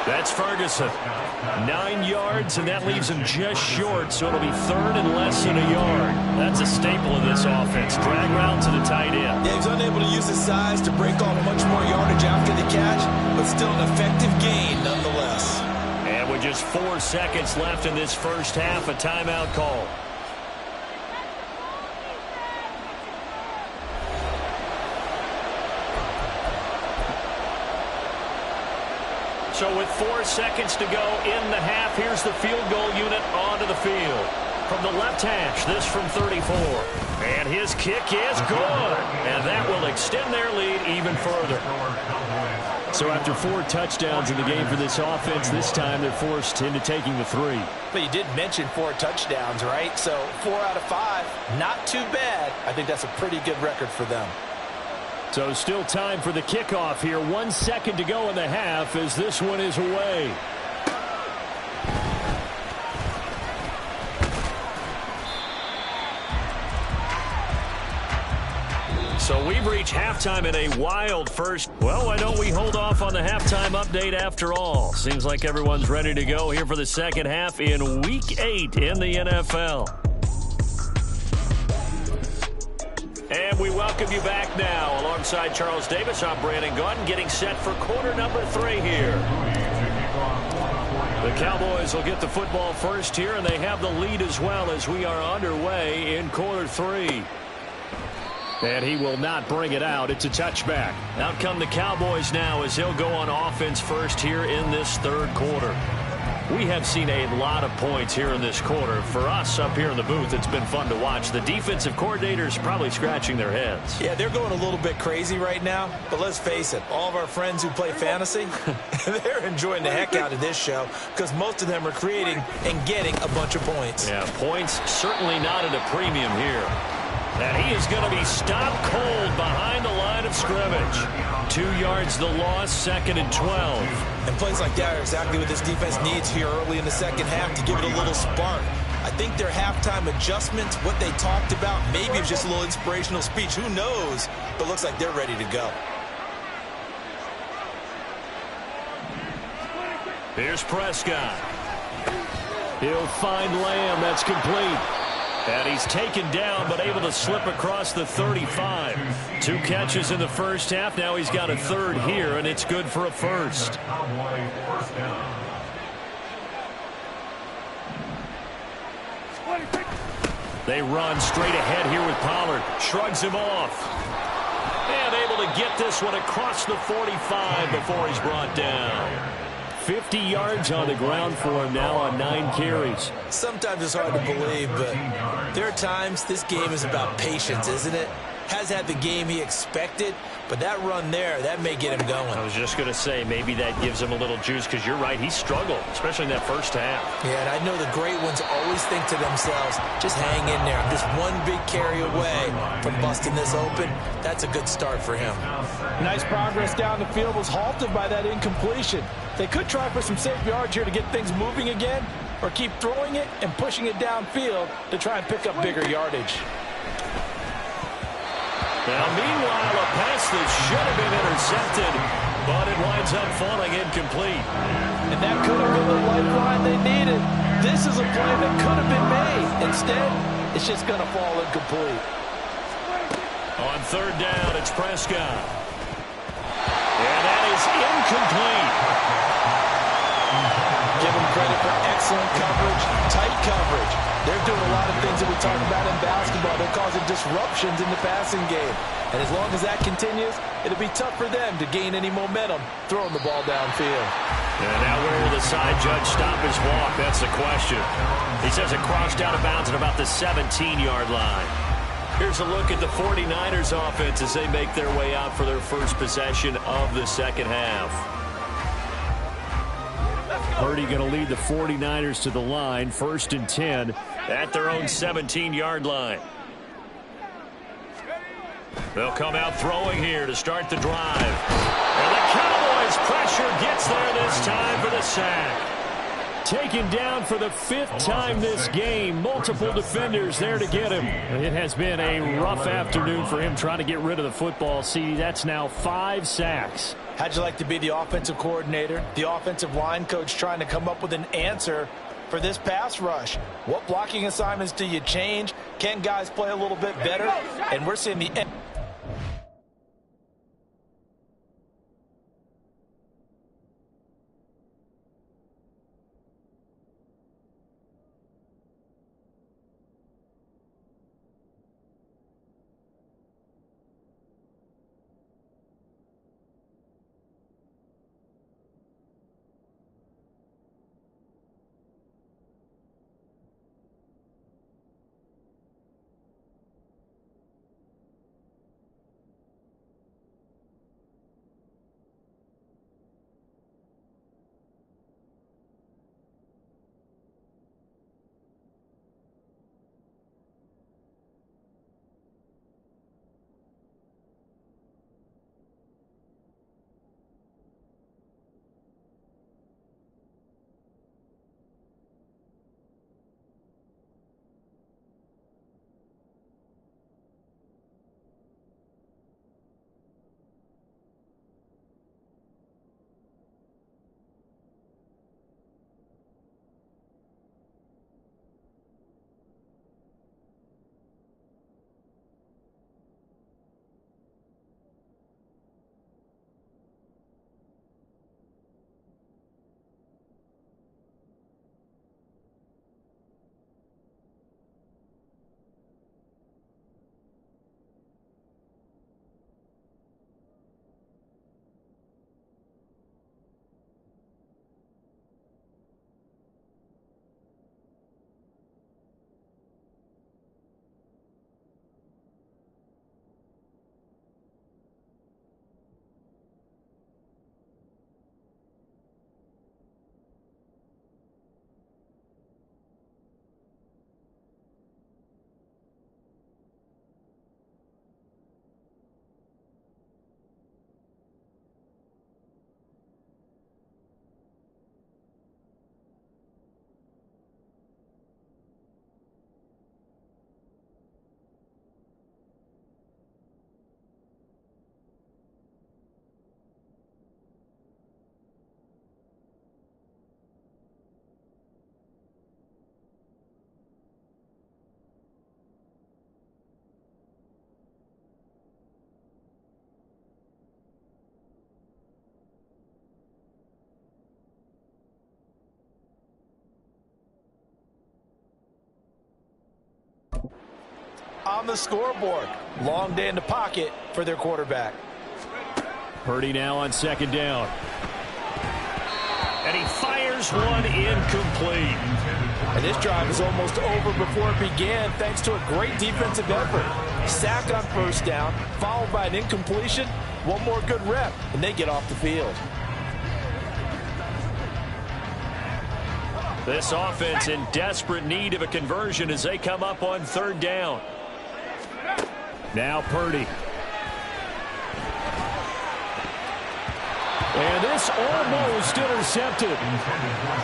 That's Ferguson. 9 yards, and that leaves him just short, so it'll be third and less than a yard. That's a staple of this offense. Drag route to the tight end. Yeah, he's unable to use his size to break off much more yardage after the catch, but still an effective gain nonetheless. And with just 4 seconds left in this first half, a timeout call. So with 4 seconds to go in the half, here's the field goal unit onto the field. From the left hash, this from 34. And his kick is good. And that will extend their lead even further. So after 4 touchdowns in the game for this offense, this time they're forced into taking the 3. But you did mention 4 touchdowns, right? So 4 out of 5, not too bad. I think that's a pretty good record for them. So still time for the kickoff here. 1 second to go in the half as this one is away. So we've reached halftime in a wild first. Well, why don't we hold off on the halftime update after all? Seems like everyone's ready to go here for the second half in Week 8 in the NFL. And we welcome you back now. Alongside Charles Davis, I'm Brandon Gaudin, getting set for quarter number 3 here. The Cowboys will get the football first here, and they have the lead as well as we are underway in quarter 3. And he will not bring it out. It's a touchback. Out come the Cowboys now as he'll go on offense first here in this third quarter. We have seen a lot of points here in this quarter. For us up here in the booth, it's been fun to watch. The defensive coordinators probably scratching their heads. Yeah, they're going a little bit crazy right now. But let's face it, all of our friends who play fantasy, they're enjoying the heck out of this show because most of them are creating and getting a bunch of points. Yeah, points certainly not at a premium here. And he is going to be stopped cold behind the line of scrimmage. 2 yards the loss, 2nd and 12. And plays like that are exactly what this defense needs here early in the second half to give it a little spark. I think their halftime adjustments, what they talked about, maybe it's just a little inspirational speech. Who knows? But looks like they're ready to go. Here's Prescott. He'll find Lamb. That's complete. And he's taken down, but able to slip across the 35. 2 catches in the first half. Now he's got a third here, and it's good for a first. They run straight ahead here with Pollard. Shrugs him off. And able to get this one across the 45 before he's brought down. 50 yards on the ground for him now on 9 carries. Sometimes it's hard to believe, but there are times this game is about patience, isn't it? Has had the game he expected, but that run there, that may get him going. I was just going to say, maybe that gives him a little juice, because you're right, he struggled, especially in that first half. Yeah, and I know the great ones always think to themselves, just hang in there. I'm just one big carry away from busting this open. That's a good start for him. Nice progress down the field was halted by that incompletion. They could try for some safe yards here to get things moving again, or keep throwing it and pushing it downfield to try and pick up bigger yardage. Now, meanwhile, a pass that should have been intercepted, but it winds up falling incomplete. And that could have been the lifeline they needed. This is a play that could have been made. Instead, it's just going to fall incomplete. On third down, it's Prescott. And that is incomplete. Give them credit for excellent coverage, tight coverage. They're doing a lot of things that we talk about in basketball. They're causing disruptions in the passing game. And as long as that continues, it'll be tough for them to gain any momentum throwing the ball downfield. And now where will the side judge stop his walk? That's the question. He says it crossed out of bounds at about the 17-yard line. Here's a look at the 49ers offense as they make their way out for their first possession of the second half. Purdy going to lead the 49ers to the line, 1st and 10 at their own 17-yard line. They'll come out throwing here to start the drive. And the Cowboys pressure gets there this time for the sack. Taken down for the 5th time this game. Multiple defenders there to get him. It has been a rough afternoon for him trying to get rid of the football. See, that's now 5 sacks. How'd you like to be the offensive coordinator, the offensive line coach trying to come up with an answer for this pass rush? What blocking assignments do you change? Can guys play a little bit better? And we're seeing the end. On the scoreboard, long day in the pocket for their quarterback. Purdy now on 2nd down. And he fires one incomplete. And this drive is almost over before it began thanks to a great defensive effort. Sack on 1st down, followed by an incompletion. One more good rep, and they get off the field. This offense in desperate need of a conversion as they come up on 3rd down. Now Purdy. And this almost intercepted.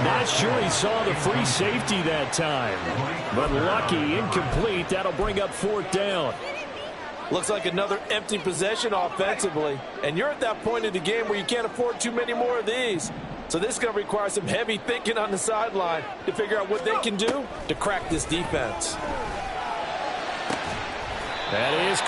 Not sure he saw the free safety that time. But lucky, incomplete. That'll bring up 4th down. Looks like another empty possession offensively. And you're at that point in the game where you can't afford too many more of these. So this is going to require some heavy thinking on the sideline to figure out what they can do to crack this defense. That is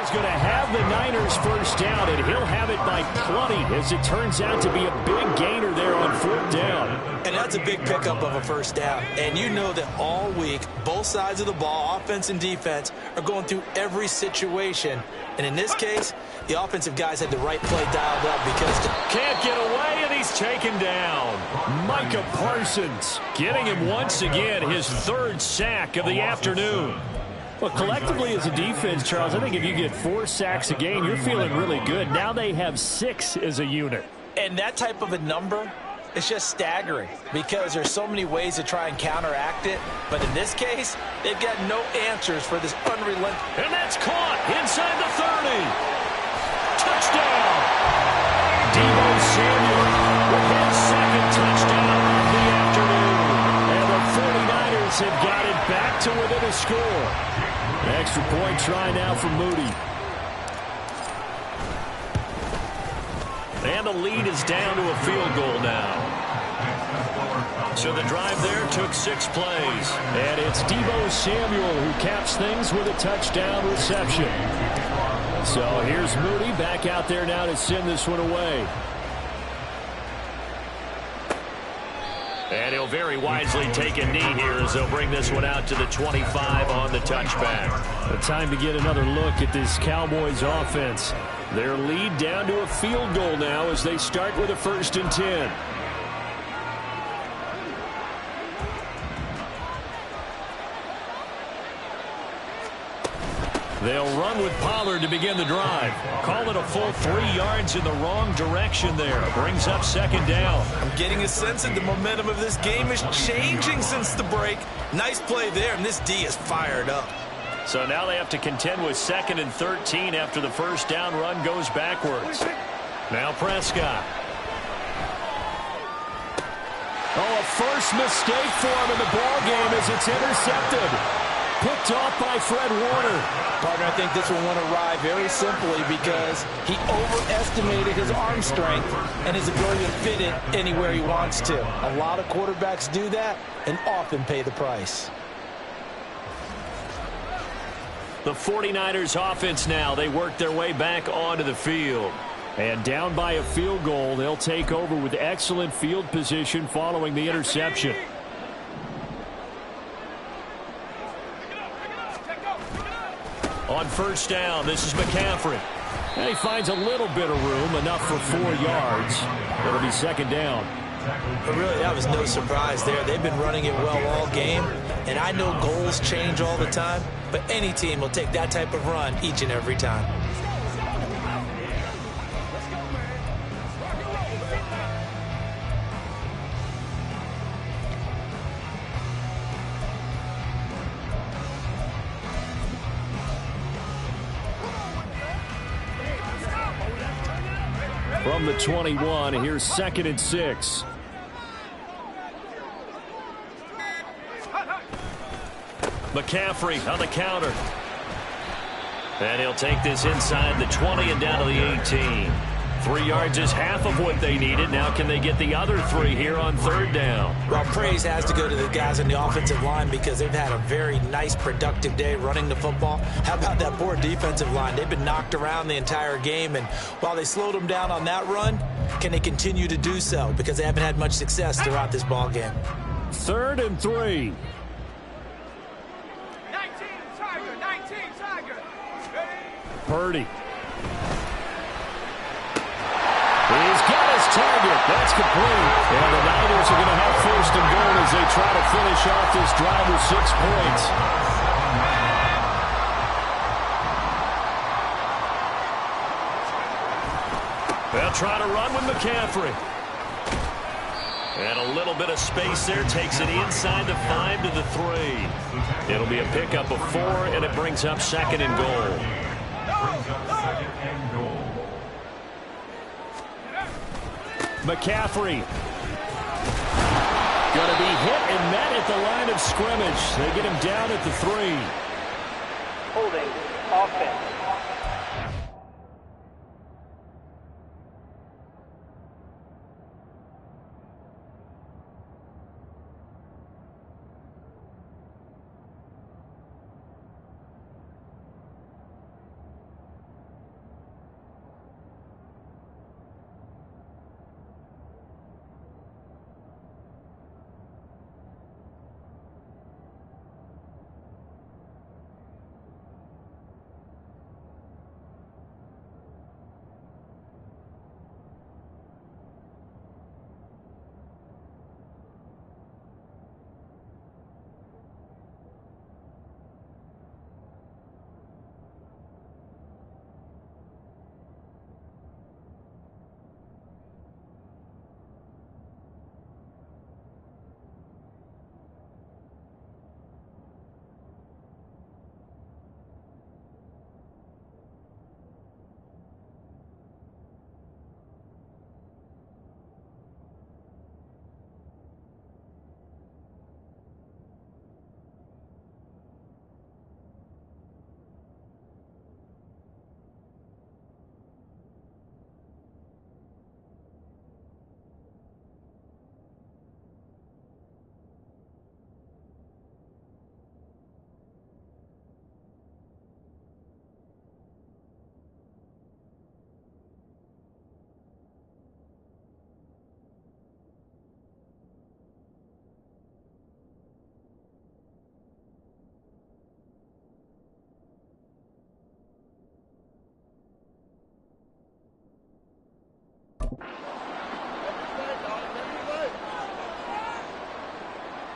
is going to have the Niners first down, and he'll have it by plenty, as it turns out to be a big gainer there on 4th down. And that's a big pickup of a first down. And you know that all week, both sides of the ball, offense and defense, are going through every situation. And in this case, the offensive guys had the right play dialed up because... Can't get away, and he's taken down. Micah Parsons getting him once again, his 3rd sack of the afternoon. Well, collectively as a defense, Charles, I think if you get 4 sacks a game, you're feeling really good. Now they have 6 as a unit. And that type of a number, it's just staggering because there's so many ways to try and counteract it. But in this case, they've got no answers for this unrelenting. And that's caught inside the 30. Touchdown. Deebo Samuel with his 2nd touchdown of the afternoon. And the 49ers have got it back to within a score. Extra point try now for Moody. And the lead is down to a field goal now. So the drive there took 6 plays. And it's Deebo Samuel who caps things with a touchdown reception. So here's Moody back out there now to send this one away. And he'll very wisely take a knee here as they'll bring this one out to the 25 on the touchback. The time to get another look at this Cowboys offense. Their lead down to a field goal now as they start with a 1st and 10. They'll run with Pollard to begin the drive. Call it a full 3 yards in the wrong direction there. Brings up 2nd down. I'm getting a sense that the momentum of this game is changing since the break. Nice play there, and this D is fired up. So now they have to contend with 2nd and 13 after the 1st down run goes backwards. Now Prescott. Oh, a first mistake for him in the ballgame as it's intercepted. Picked off by Fred Warner. Partner, I think this one went awry very simply because he overestimated his arm strength and his ability to fit it anywhere he wants to. A lot of quarterbacks do that and often pay the price. The 49ers offense now, they work their way back onto the field. And down by a field goal, they'll take over with excellent field position following the interception. On 1st down, this is McCaffrey. And he finds a little bit of room, enough for 4 yards. It'll be 2nd down. But really, that was no surprise there. They've been running it well all game. And I know goals change all the time, but any team will take that type of run each and every time. From the 21, here's 2nd and 6. McCaffrey on the counter. And he'll take this inside the 20 and down to the 18. 3 yards is half of what they needed. Now can they get the other 3 here on 3rd down? Well, praise has to go to the guys on the offensive line because they've had a very nice, productive day running the football. How about that poor defensive line? They've been knocked around the entire game, and while they slowed them down on that run, can they continue to do so? Because they haven't had much success throughout this ball game. 3rd and 3. 19 Tiger. Purdy. He's got his target. That's complete. And the Niners are going to have 1st and goal as they try to finish off this drive with 6 points. They'll try to run with McCaffrey. And a little bit of space there takes it inside the 5 to the 3. It'll be a pickup of 4, and it brings up 2nd and goal. McCaffrey. Going to be hit and met at the line of scrimmage. They get him down at the 3. Holding offense.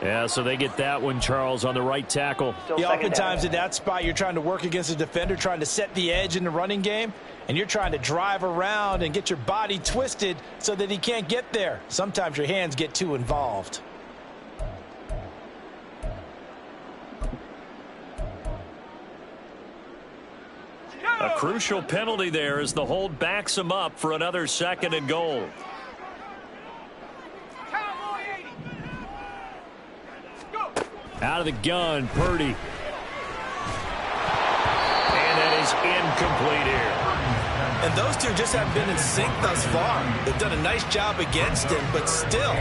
Yeah, so they get that one, Charles, on the right tackle. Yeah, oftentimes in that spot, you're trying to work against a defender, trying to set the edge in the running game, and you're trying to drive around and get your body twisted so that he can't get there. Sometimes your hands get too involved. A crucial penalty there as the hold backs him up for another 2nd and goal. Out of the gun, Purdy. And that is incomplete here. And those two just haven't been in sync thus far. They've done a nice job against him, but still,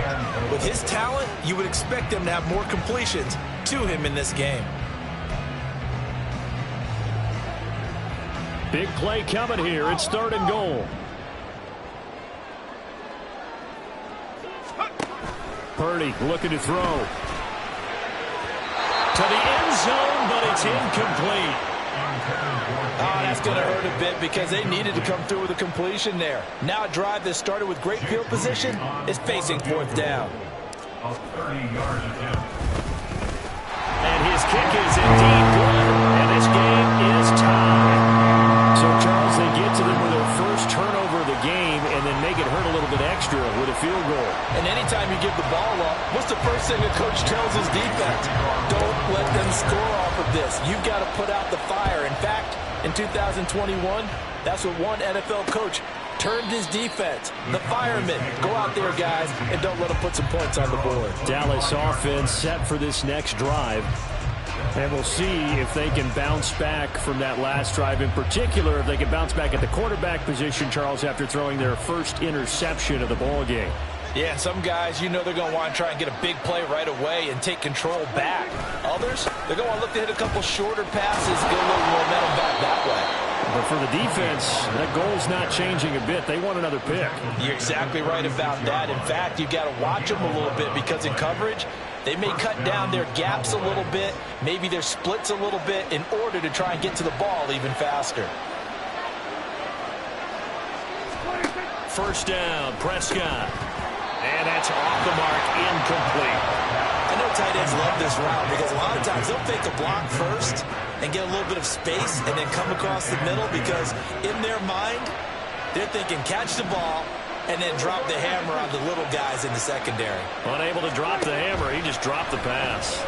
with his talent, you would expect them to have more completions to him in this game. Big play coming here. It's 3rd and goal. Purdy looking to throw. To the end zone, but it's incomplete. Oh, that's going to hurt a bit because they needed to come through with a completion there. Now a drive that started with great field position is facing 4th down. A 30-yard attempt. And his kick is indeed good, and this game is tied. So, Charles, they get to them with their first turnover of the game and then make it hurt a little bit extra with a field goal. And anytime you give the ball up, what's the first thing a coach tells his defense? Don't let them score off of this. You've got to put out the fire. In fact, in 2021, that's what one NFL coach termed his defense. The firemen. Go out there, guys, and don't let them put some points on the board. Dallas offense set for this next drive. And we'll see if they can bounce back from that last drive. In particular, if they can bounce back at the quarterback position, Charles, after throwing their first interception of the ball game. Yeah, some guys, you know they're going to want to try and get a big play right away and take control back. Others, they're going to want to look to hit a couple shorter passes, get a little momentum back that way. But for the defense, that goal's not changing a bit. They want another pick. You're exactly right about that. In fact, you've got to watch them a little bit because in coverage, they may cut down their gaps a little bit, maybe their splits a little bit in order to try and get to the ball even faster. 1st down, Prescott. And that's off the mark, incomplete. I know tight ends love this route because a lot of times they'll fake a block first and get a little bit of space and then come across the middle because in their mind, they're thinking catch the ball and then drop the hammer on the little guys in the secondary. Unable to drop the hammer, he just dropped the pass.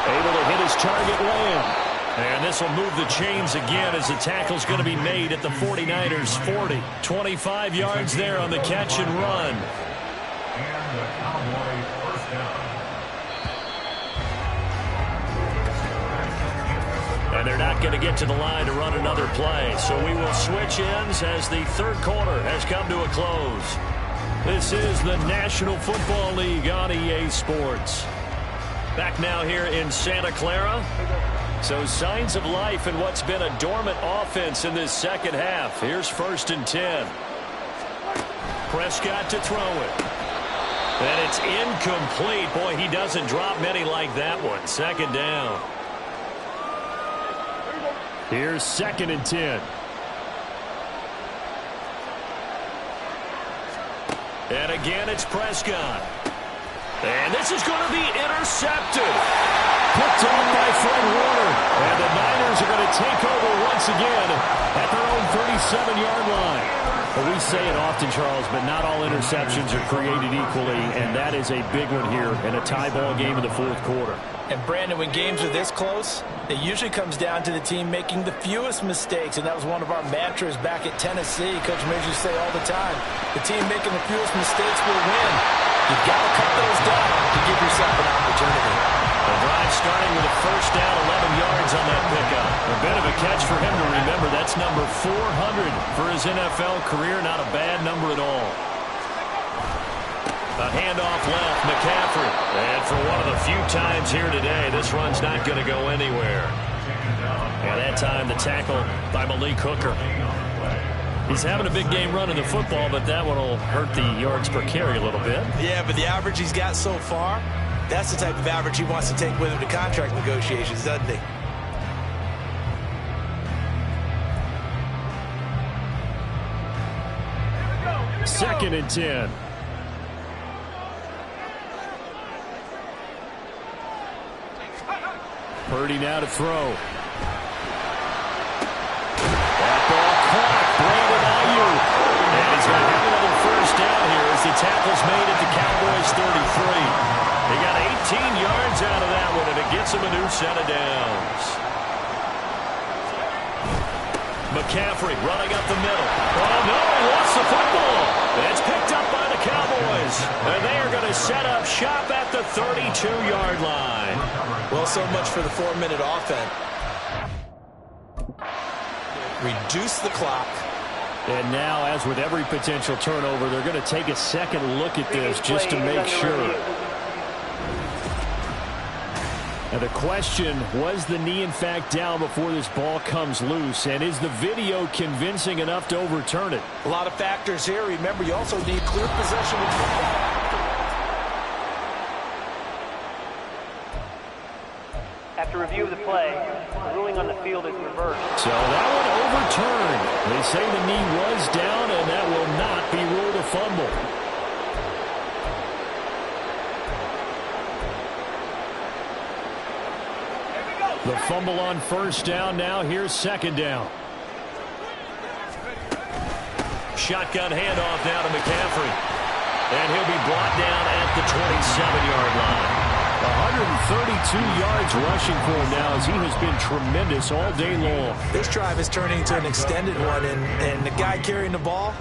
Able to hit his target, Lamb. And this will move the chains again as the tackle's going to be made at the 49ers 40. 25 yards there on the catch and run. And the Cowboys 1st down. And they're not going to get to the line to run another play. So we will switch ends as the 3rd quarter has come to a close. This is the National Football League on EA Sports. Back now here in Santa Clara. So signs of life in what's been a dormant offense in this 2nd half. Here's 1st and 10. Prescott to throw it. And it's incomplete. Boy, he doesn't drop many like that one. 2nd down. Here's 2nd and 10. And again, it's Prescott. And this is going to be intercepted. Picked off by Fred Warner. And the Niners are going to take over once again at their own 37-yard line. Well, we say it often, Charles, but not all interceptions are created equally, and that is a big one here in a tie ball game in the 4th quarter. And, Brandon, when games are this close, it usually comes down to the team making the fewest mistakes, and that was one of our mantras back at Tennessee. Coach Major say all the time, the team making the fewest mistakes will win. You've got to cut those down to give yourself an opportunity. The drive starting with a 1st down, 11 yards on that pickup. A bit of a catch for him to remember. That's number 400 for his NFL career. Not a bad number at all. A handoff left, McCaffrey. And for one of the few times here today, this run's not going to go anywhere. And that time, the tackle by Malik Hooker. He's having a big game running the football, but that one will hurt the yards per carry a little bit. Yeah, but the average he's got so far, that's the type of average he wants to take with him to contract negotiations, doesn't he? Second and 10. Purdy now to throw. That ball caught. Brandon Ayuk. And he's going to have another first down here as the tackle's made at the Cowboys 33. They got 18 yards out of that one, and it gets them a new set of downs. McCaffrey running up the middle. Oh, no, he lost the football. It's picked up by the Cowboys. And they are going to set up shop at the 32-yard line. Well, so much for the 4-minute offense. Reduce the clock. And now, as with every potential turnover, they're going to take a second look at this just to make sure. Now the question, was the knee in fact down before this ball comes loose? And is the video convincing enough to overturn it? A lot of factors here. Remember, you also need clear possession with the ball. After review of the play, the ruling on the field is reversed. So that one overturned. They say the knee was down, and that will not be ruled a fumble. The fumble on first down. Now here's second down. Shotgun handoff now to McCaffrey. And he'll be brought down at the 27-yard line. 132 yards rushing for him now as he has been tremendous all day long. This drive is turning into an extended one, and the guy carrying the ball,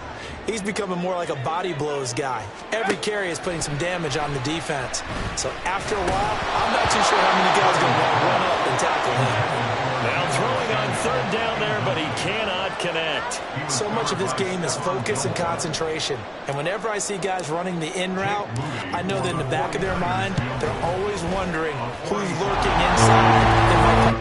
he's becoming more like a body blows guy. Every carry is putting some damage on the defense. So after a while, I'm not too sure how many guys are going to run up and tackle him. Now throwing on third down there, but he cannot connect. So much of this game is focus and concentration. And whenever I see guys running the in route, I know that in the back of their mind, they're always wondering who's lurking inside.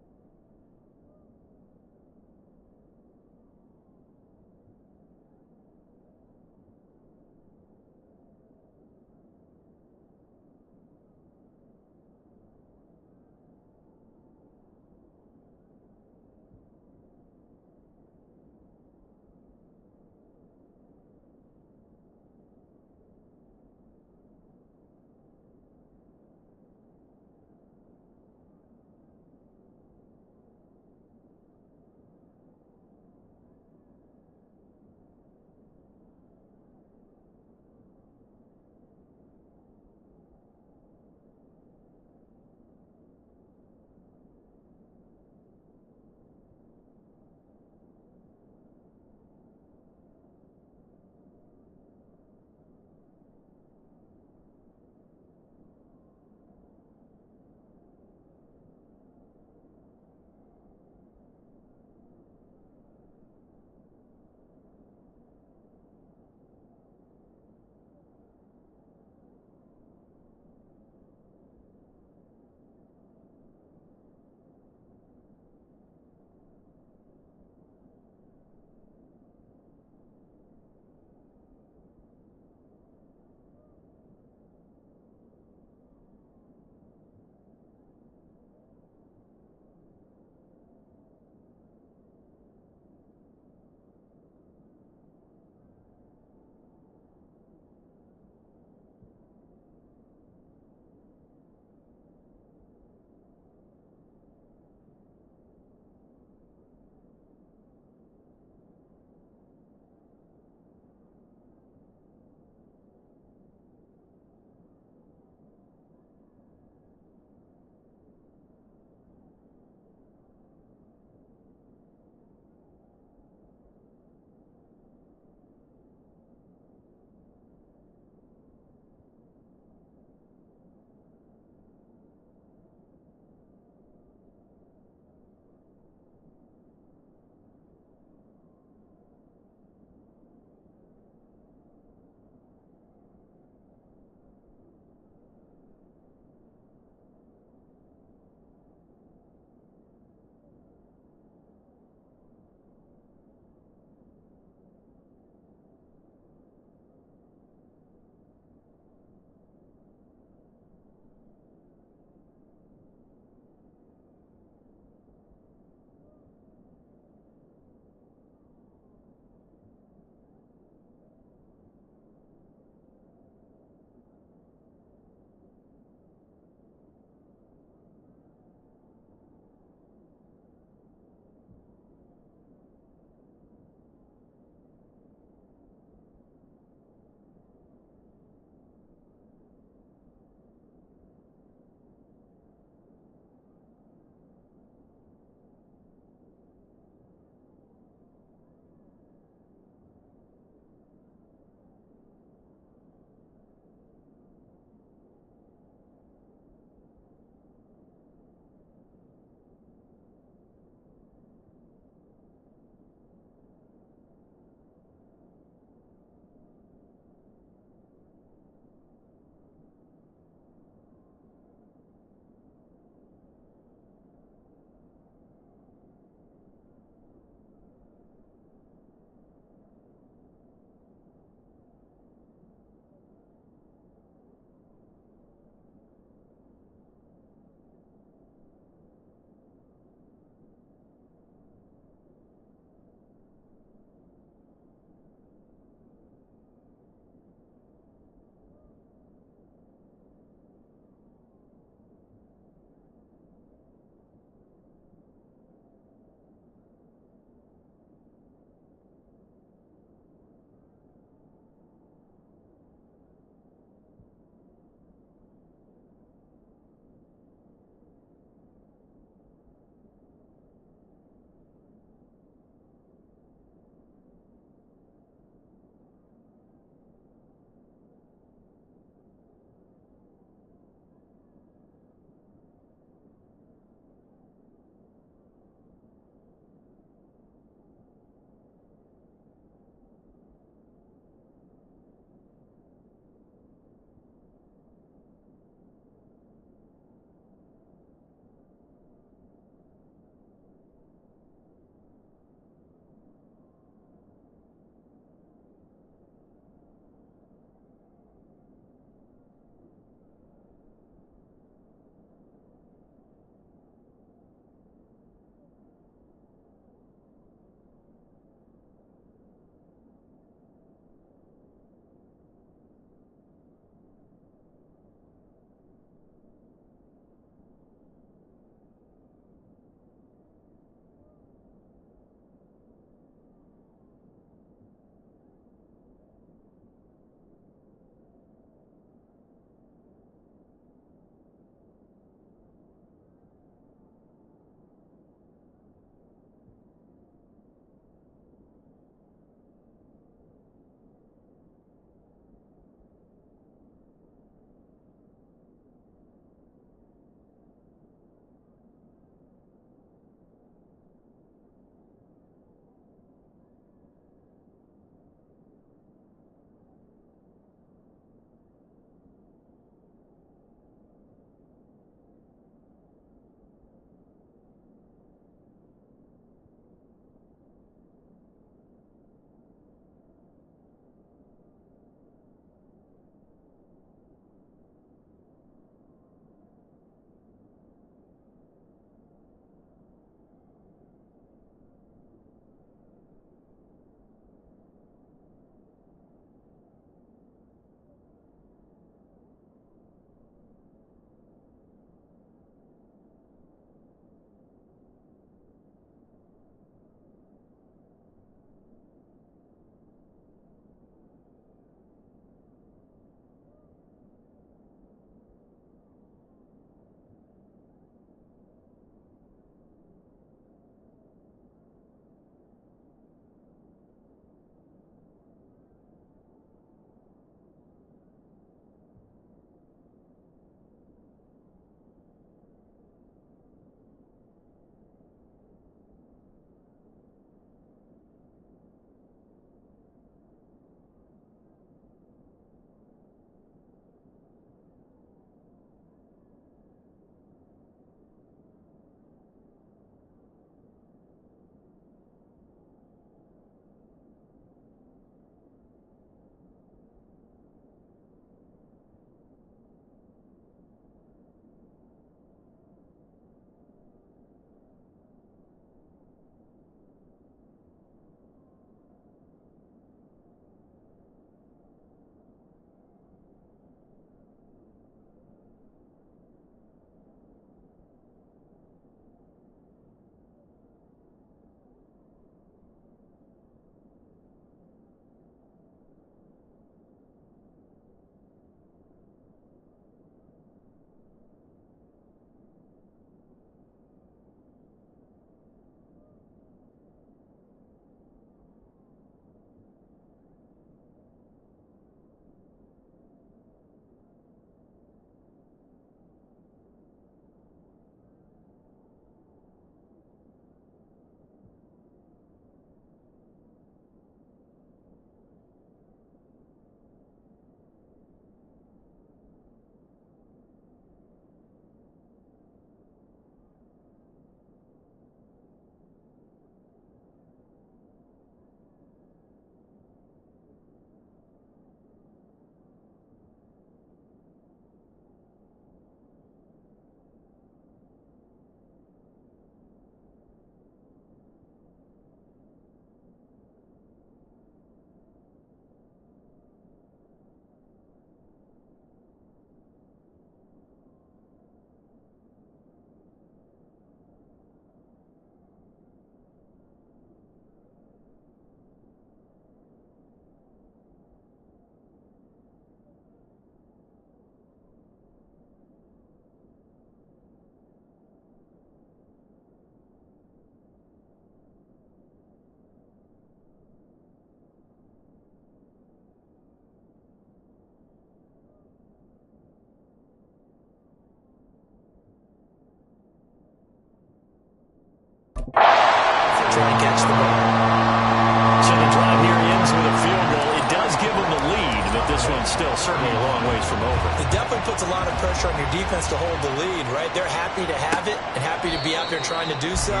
try and catch the ball. So the drive here ends with a field goal. It does give them the lead, but this one's still certainly a long ways from over. It definitely puts a lot of pressure on your defense to hold the lead, right? They're happy to have it and happy to be out there trying to do so.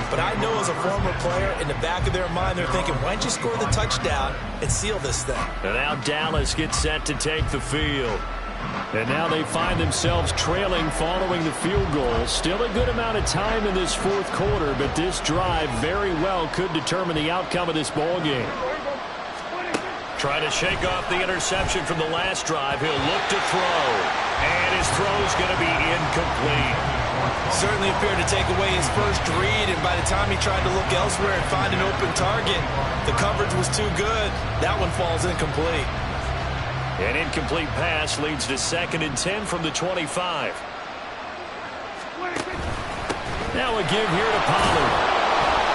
But I know as a former player, in the back of their mind, they're thinking, why don't you score the touchdown and seal this thing? And now Dallas gets set to take the field. And now they find themselves trailing following the field goal. Still a good amount of time in this fourth quarter, but this drive very well could determine the outcome of this ball game. Trying to shake off the interception from the last drive. He'll look to throw. And his throw's going to be incomplete. Certainly appeared to take away his first read, and by the time he tried to look elsewhere and find an open target, the coverage was too good. That one falls incomplete. An incomplete pass leads to 2nd and 10 from the 25. Now a give here to Pollard.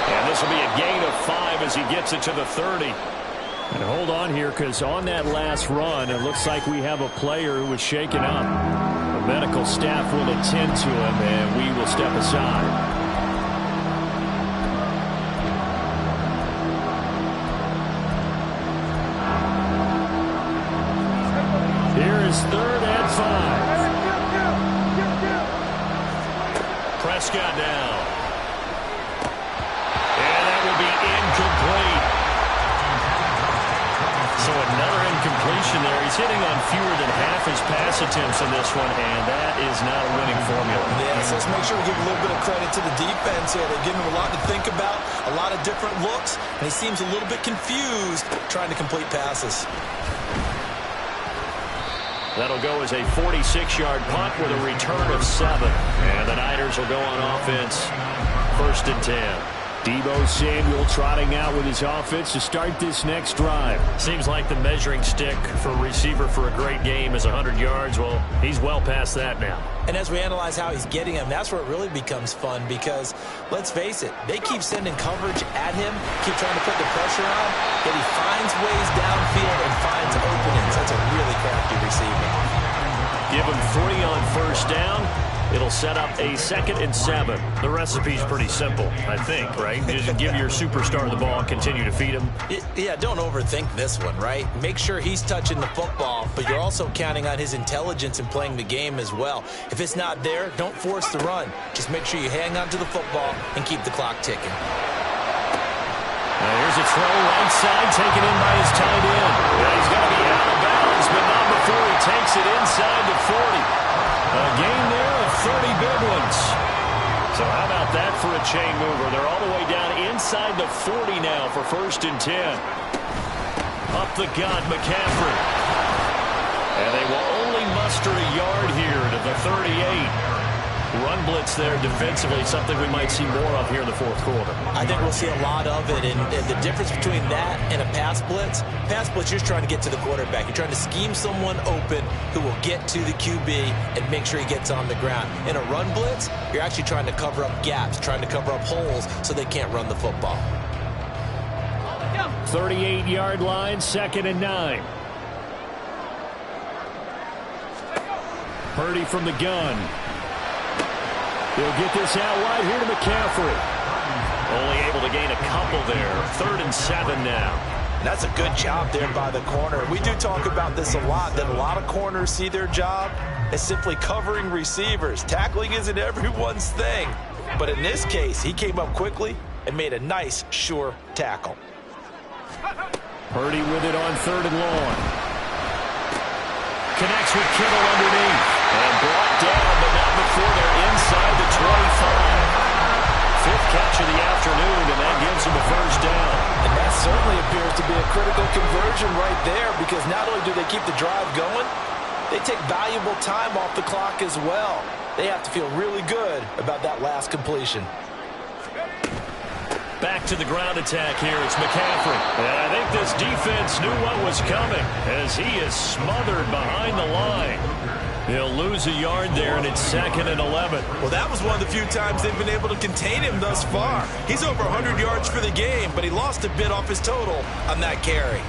And this will be a gain of 5 as he gets it to the 30. And hold on here, because on that last run, it looks like we have a player who was shaken up. The medical staff will attend to him, and we will step aside. Third and 5. Prescott now. And that will be incomplete. So another incompletion there. He's hitting on fewer than half his pass attempts in this one, and that is not a winning formula. Yes, let's make sure we give a little bit of credit to the defense here. They're giving him a lot to think about, a lot of different looks, and he seems a little bit confused trying to complete passes. That'll go as a 46-yard punt with a return of 7. And the Niners will go on offense, 1st and 10. Deebo Samuel trotting out with his offense to start this next drive. Seems like the measuring stick for a receiver for a great game is 100 yards. Well, he's well past that now. And as we analyze how he's getting them, that's where it really becomes fun because, let's face it, they keep sending coverage at him, keep trying to put the pressure on, yet he finds ways downfield and finds openings. That's a really crafty receiver. Give him 3 on 1st down. It'll set up a 2nd and 7. The recipe's pretty simple, I think, right? Just give your superstar the ball and continue to feed him. Yeah, don't overthink this one, right? Make sure he's touching the football, but you're also counting on his intelligence in playing the game as well. If it's not there, don't force the run. Just make sure you hang on to the football and keep the clock ticking. Now here's a throw right side, taken in by his tight end. Yeah, he's going to be out of bounds, but not before he takes it inside the 40. A gain there of 30 big ones. So how about that for a chain mover? They're all the way down inside the 40 now for 1st and 10. Up the gut, McCaffrey. And they will only muster a yard here to the 38. Run blitz there defensively, something we might see more of here in the fourth quarter. I think we'll see a lot of it, and the difference between that and a pass blitz, you're just trying to get to the quarterback. You're trying to scheme someone open who will get to the QB and make sure he gets on the ground. In a run blitz, you're actually trying to cover up gaps, trying to cover up holes so they can't run the football. 38-yard line, 2nd and 9. Purdy from the gun. He'll get this out wide here to McCaffrey. Only able to gain a couple there. 3rd and 7 now. And that's a good job there by the corner. We do talk about this a lot, that a lot of corners see their job as simply covering receivers. Tackling isn't everyone's thing. But in this case, he came up quickly and made a nice, sure tackle. Purdy with it on 3rd and long. Connects with Kittle underneath. And brought down, but not before they're inside the 25. 5th catch of the afternoon, and that gives him a 1st down. And that certainly appears to be a critical conversion right there, because not only do they keep the drive going, they take valuable time off the clock as well. They have to feel really good about that last completion. Back to the ground attack here. It's McCaffrey. And I think this defense knew what was coming as he is smothered behind the line. He'll lose a yard there, and it's 2nd and 11. Well, that was one of the few times they've been able to contain him thus far. He's over 100 yards for the game, but he lost a bit off his total on that carry.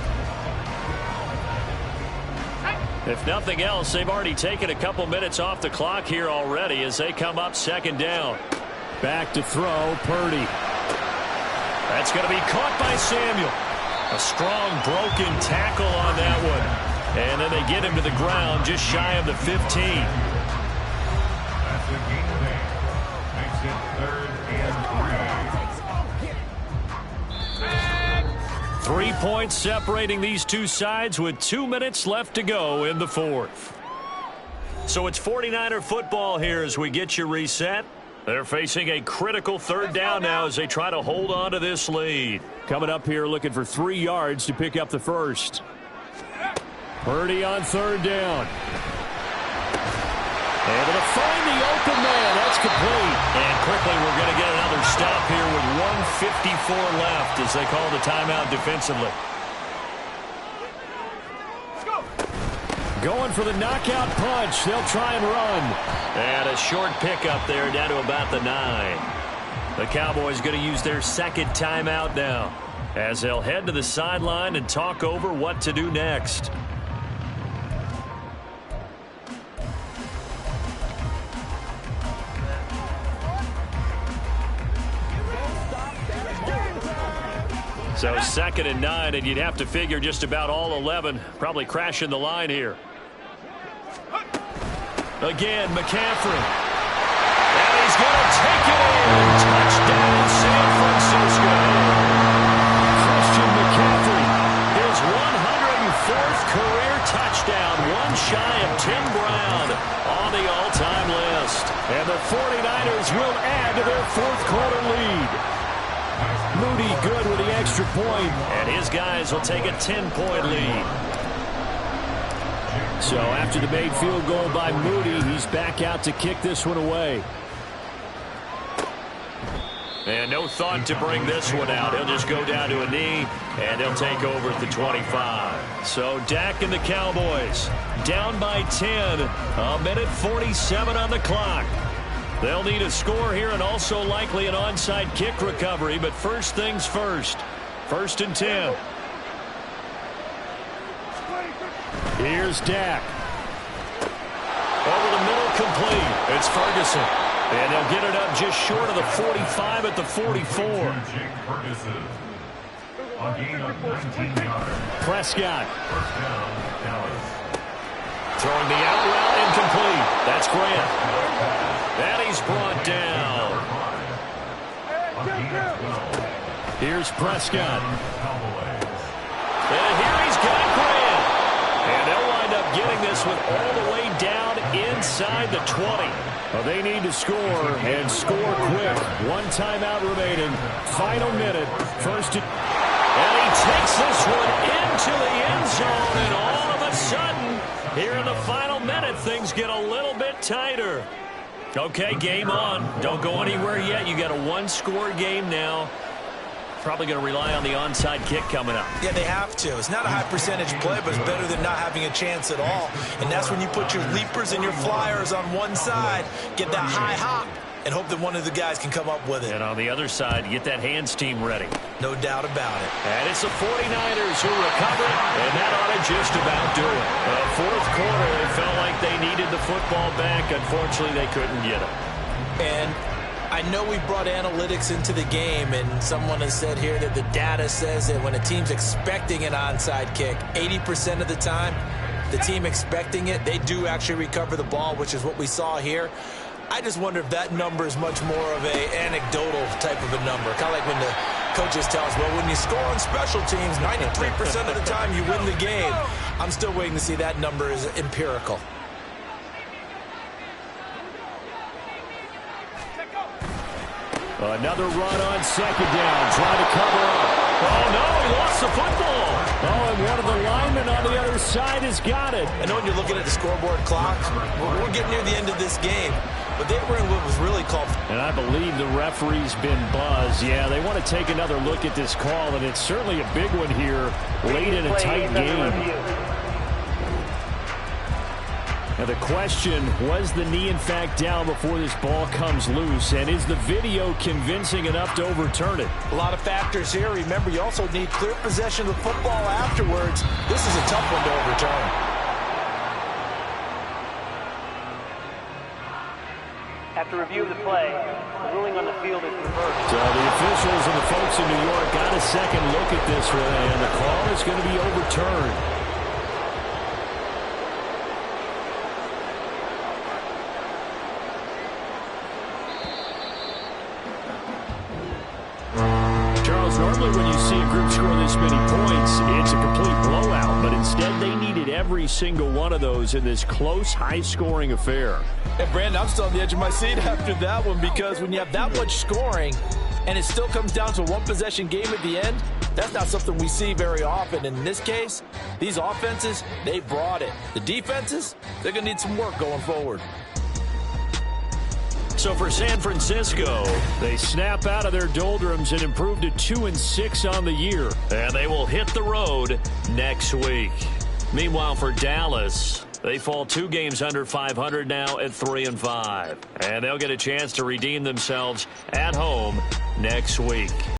If nothing else, they've already taken a couple minutes off the clock here already as they come up 2nd down. Back to throw, Purdy. That's going to be caught by Samuel. A strong broken tackle on that one. And then they get him to the ground just shy of the 15. That's the game of 8. Makes it 3rd and 3. 3 points separating these two sides with 2 minutes left to go in the 4th. So it's 49er football here as we get you reset. They're facing a critical 3rd down now as they try to hold on to this lead. Coming up here looking for 3 yards to pick up the first. Purdy on 3rd down. Able to find the open man. That's complete. And quickly we're going to get another stop here with 1:54 left as they call the timeout defensively. Going for the knockout punch. They'll try and run. And a short pickup there down to about the 9. The Cowboys going to use their second timeout now as they'll head to the sideline and talk over what to do next. So 2nd and 9, and you'd have to figure just about all 11 probably crashing the line here. Again, McCaffrey. And he's going to take it in. Touchdown, San Francisco. Christian McCaffrey. His 104th career touchdown, one shy of Tim Brown on the all-time list. And the 49ers will add to their 4th quarter lead. Moody good with the extra point. And his guys will take a 10-point lead. So after the made field goal by Moody, he's back out to kick this one away. And no thought to bring this one out. He'll just go down to a knee, and they'll take over at the 25. So Dak and the Cowboys down by 10. A minute 47 on the clock. They'll need a score here and also likely an onside kick recovery. But first things first. 1st and 10. Here's Dak. Over the middle, complete. It's Ferguson. And they'll get it up just short of the 45 at the 44. Prescott. Throwing the out route incomplete. That's Grant. And he's brought down. Here's Prescott. And here he's got Grant. And they'll wind up getting this one all the way down inside the 20. Well, they need to score and score quick. 1 timeout remaining. Final minute. First and he takes this one into the end zone. And all of a sudden, here in the final minute, things get a little bit tighter. Okay, game on. Don't go anywhere yet. You got a 1-score game now. Probably going to rely on the onside kick coming up. Yeah, they have to. It's not a high percentage play, but it's better than not having a chance at all. And that's when you put your leapers and your flyers on one side, get that high hop, and hope that one of the guys can come up with it. And on the other side, get that hands team ready. No doubt about it. And it's the 49ers who recover, and that ought to just about do it. The 4th quarter, it felt like they needed the football back. Unfortunately, they couldn't get it. And I know we brought analytics into the game, and someone has said here that the data says that when a team's expecting an onside kick, 80% of the time, the team expecting it, they do actually recover the ball, which is what we saw here. I just wonder if that number is much more of a anecdotal type of a number. Kind of like when the coaches tell us, well, when you score on special teams, 93% of the time you win the game. I'm still waiting to see that number is empirical. another run on 2nd down. Trying to cover up. Oh, no, he lost the football. Oh, and one of the linemen on the other side has got it. I know when you're looking at the scoreboard clock, we're getting near the end of this game. But they were in what was really called. And I believe the referee's been buzzed. Yeah, they want to take another look at this call, and it's certainly a big one here late in a tight game. Now the question, was the knee in fact down before this ball comes loose? And is the video convincing enough to overturn it? A lot of factors here. Remember, you also need clear possession of the football afterwards. This is a tough one to overturn. After review of the play, the ruling on the field is reversed. So the officials and the folks in New York got a second look at this one, and the call is going to be overturned. Charles, normally when you see a group score this many points, it's a complete blowout, but instead they needed every single one of those in this close, high-scoring affair. And Brandon, I'm still on the edge of my seat after that one, because when you have that much scoring and it still comes down to a one-possession game at the end, that's not something we see very often. And in this case, these offenses, they brought it. The defenses, they're going to need some work going forward. So for San Francisco, they snap out of their doldrums and improve to 2-6 on the year. And they will hit the road next week. Meanwhile, for Dallas, they fall 2 games under 500 now at 3-5. And they'll get a chance to redeem themselves at home next week.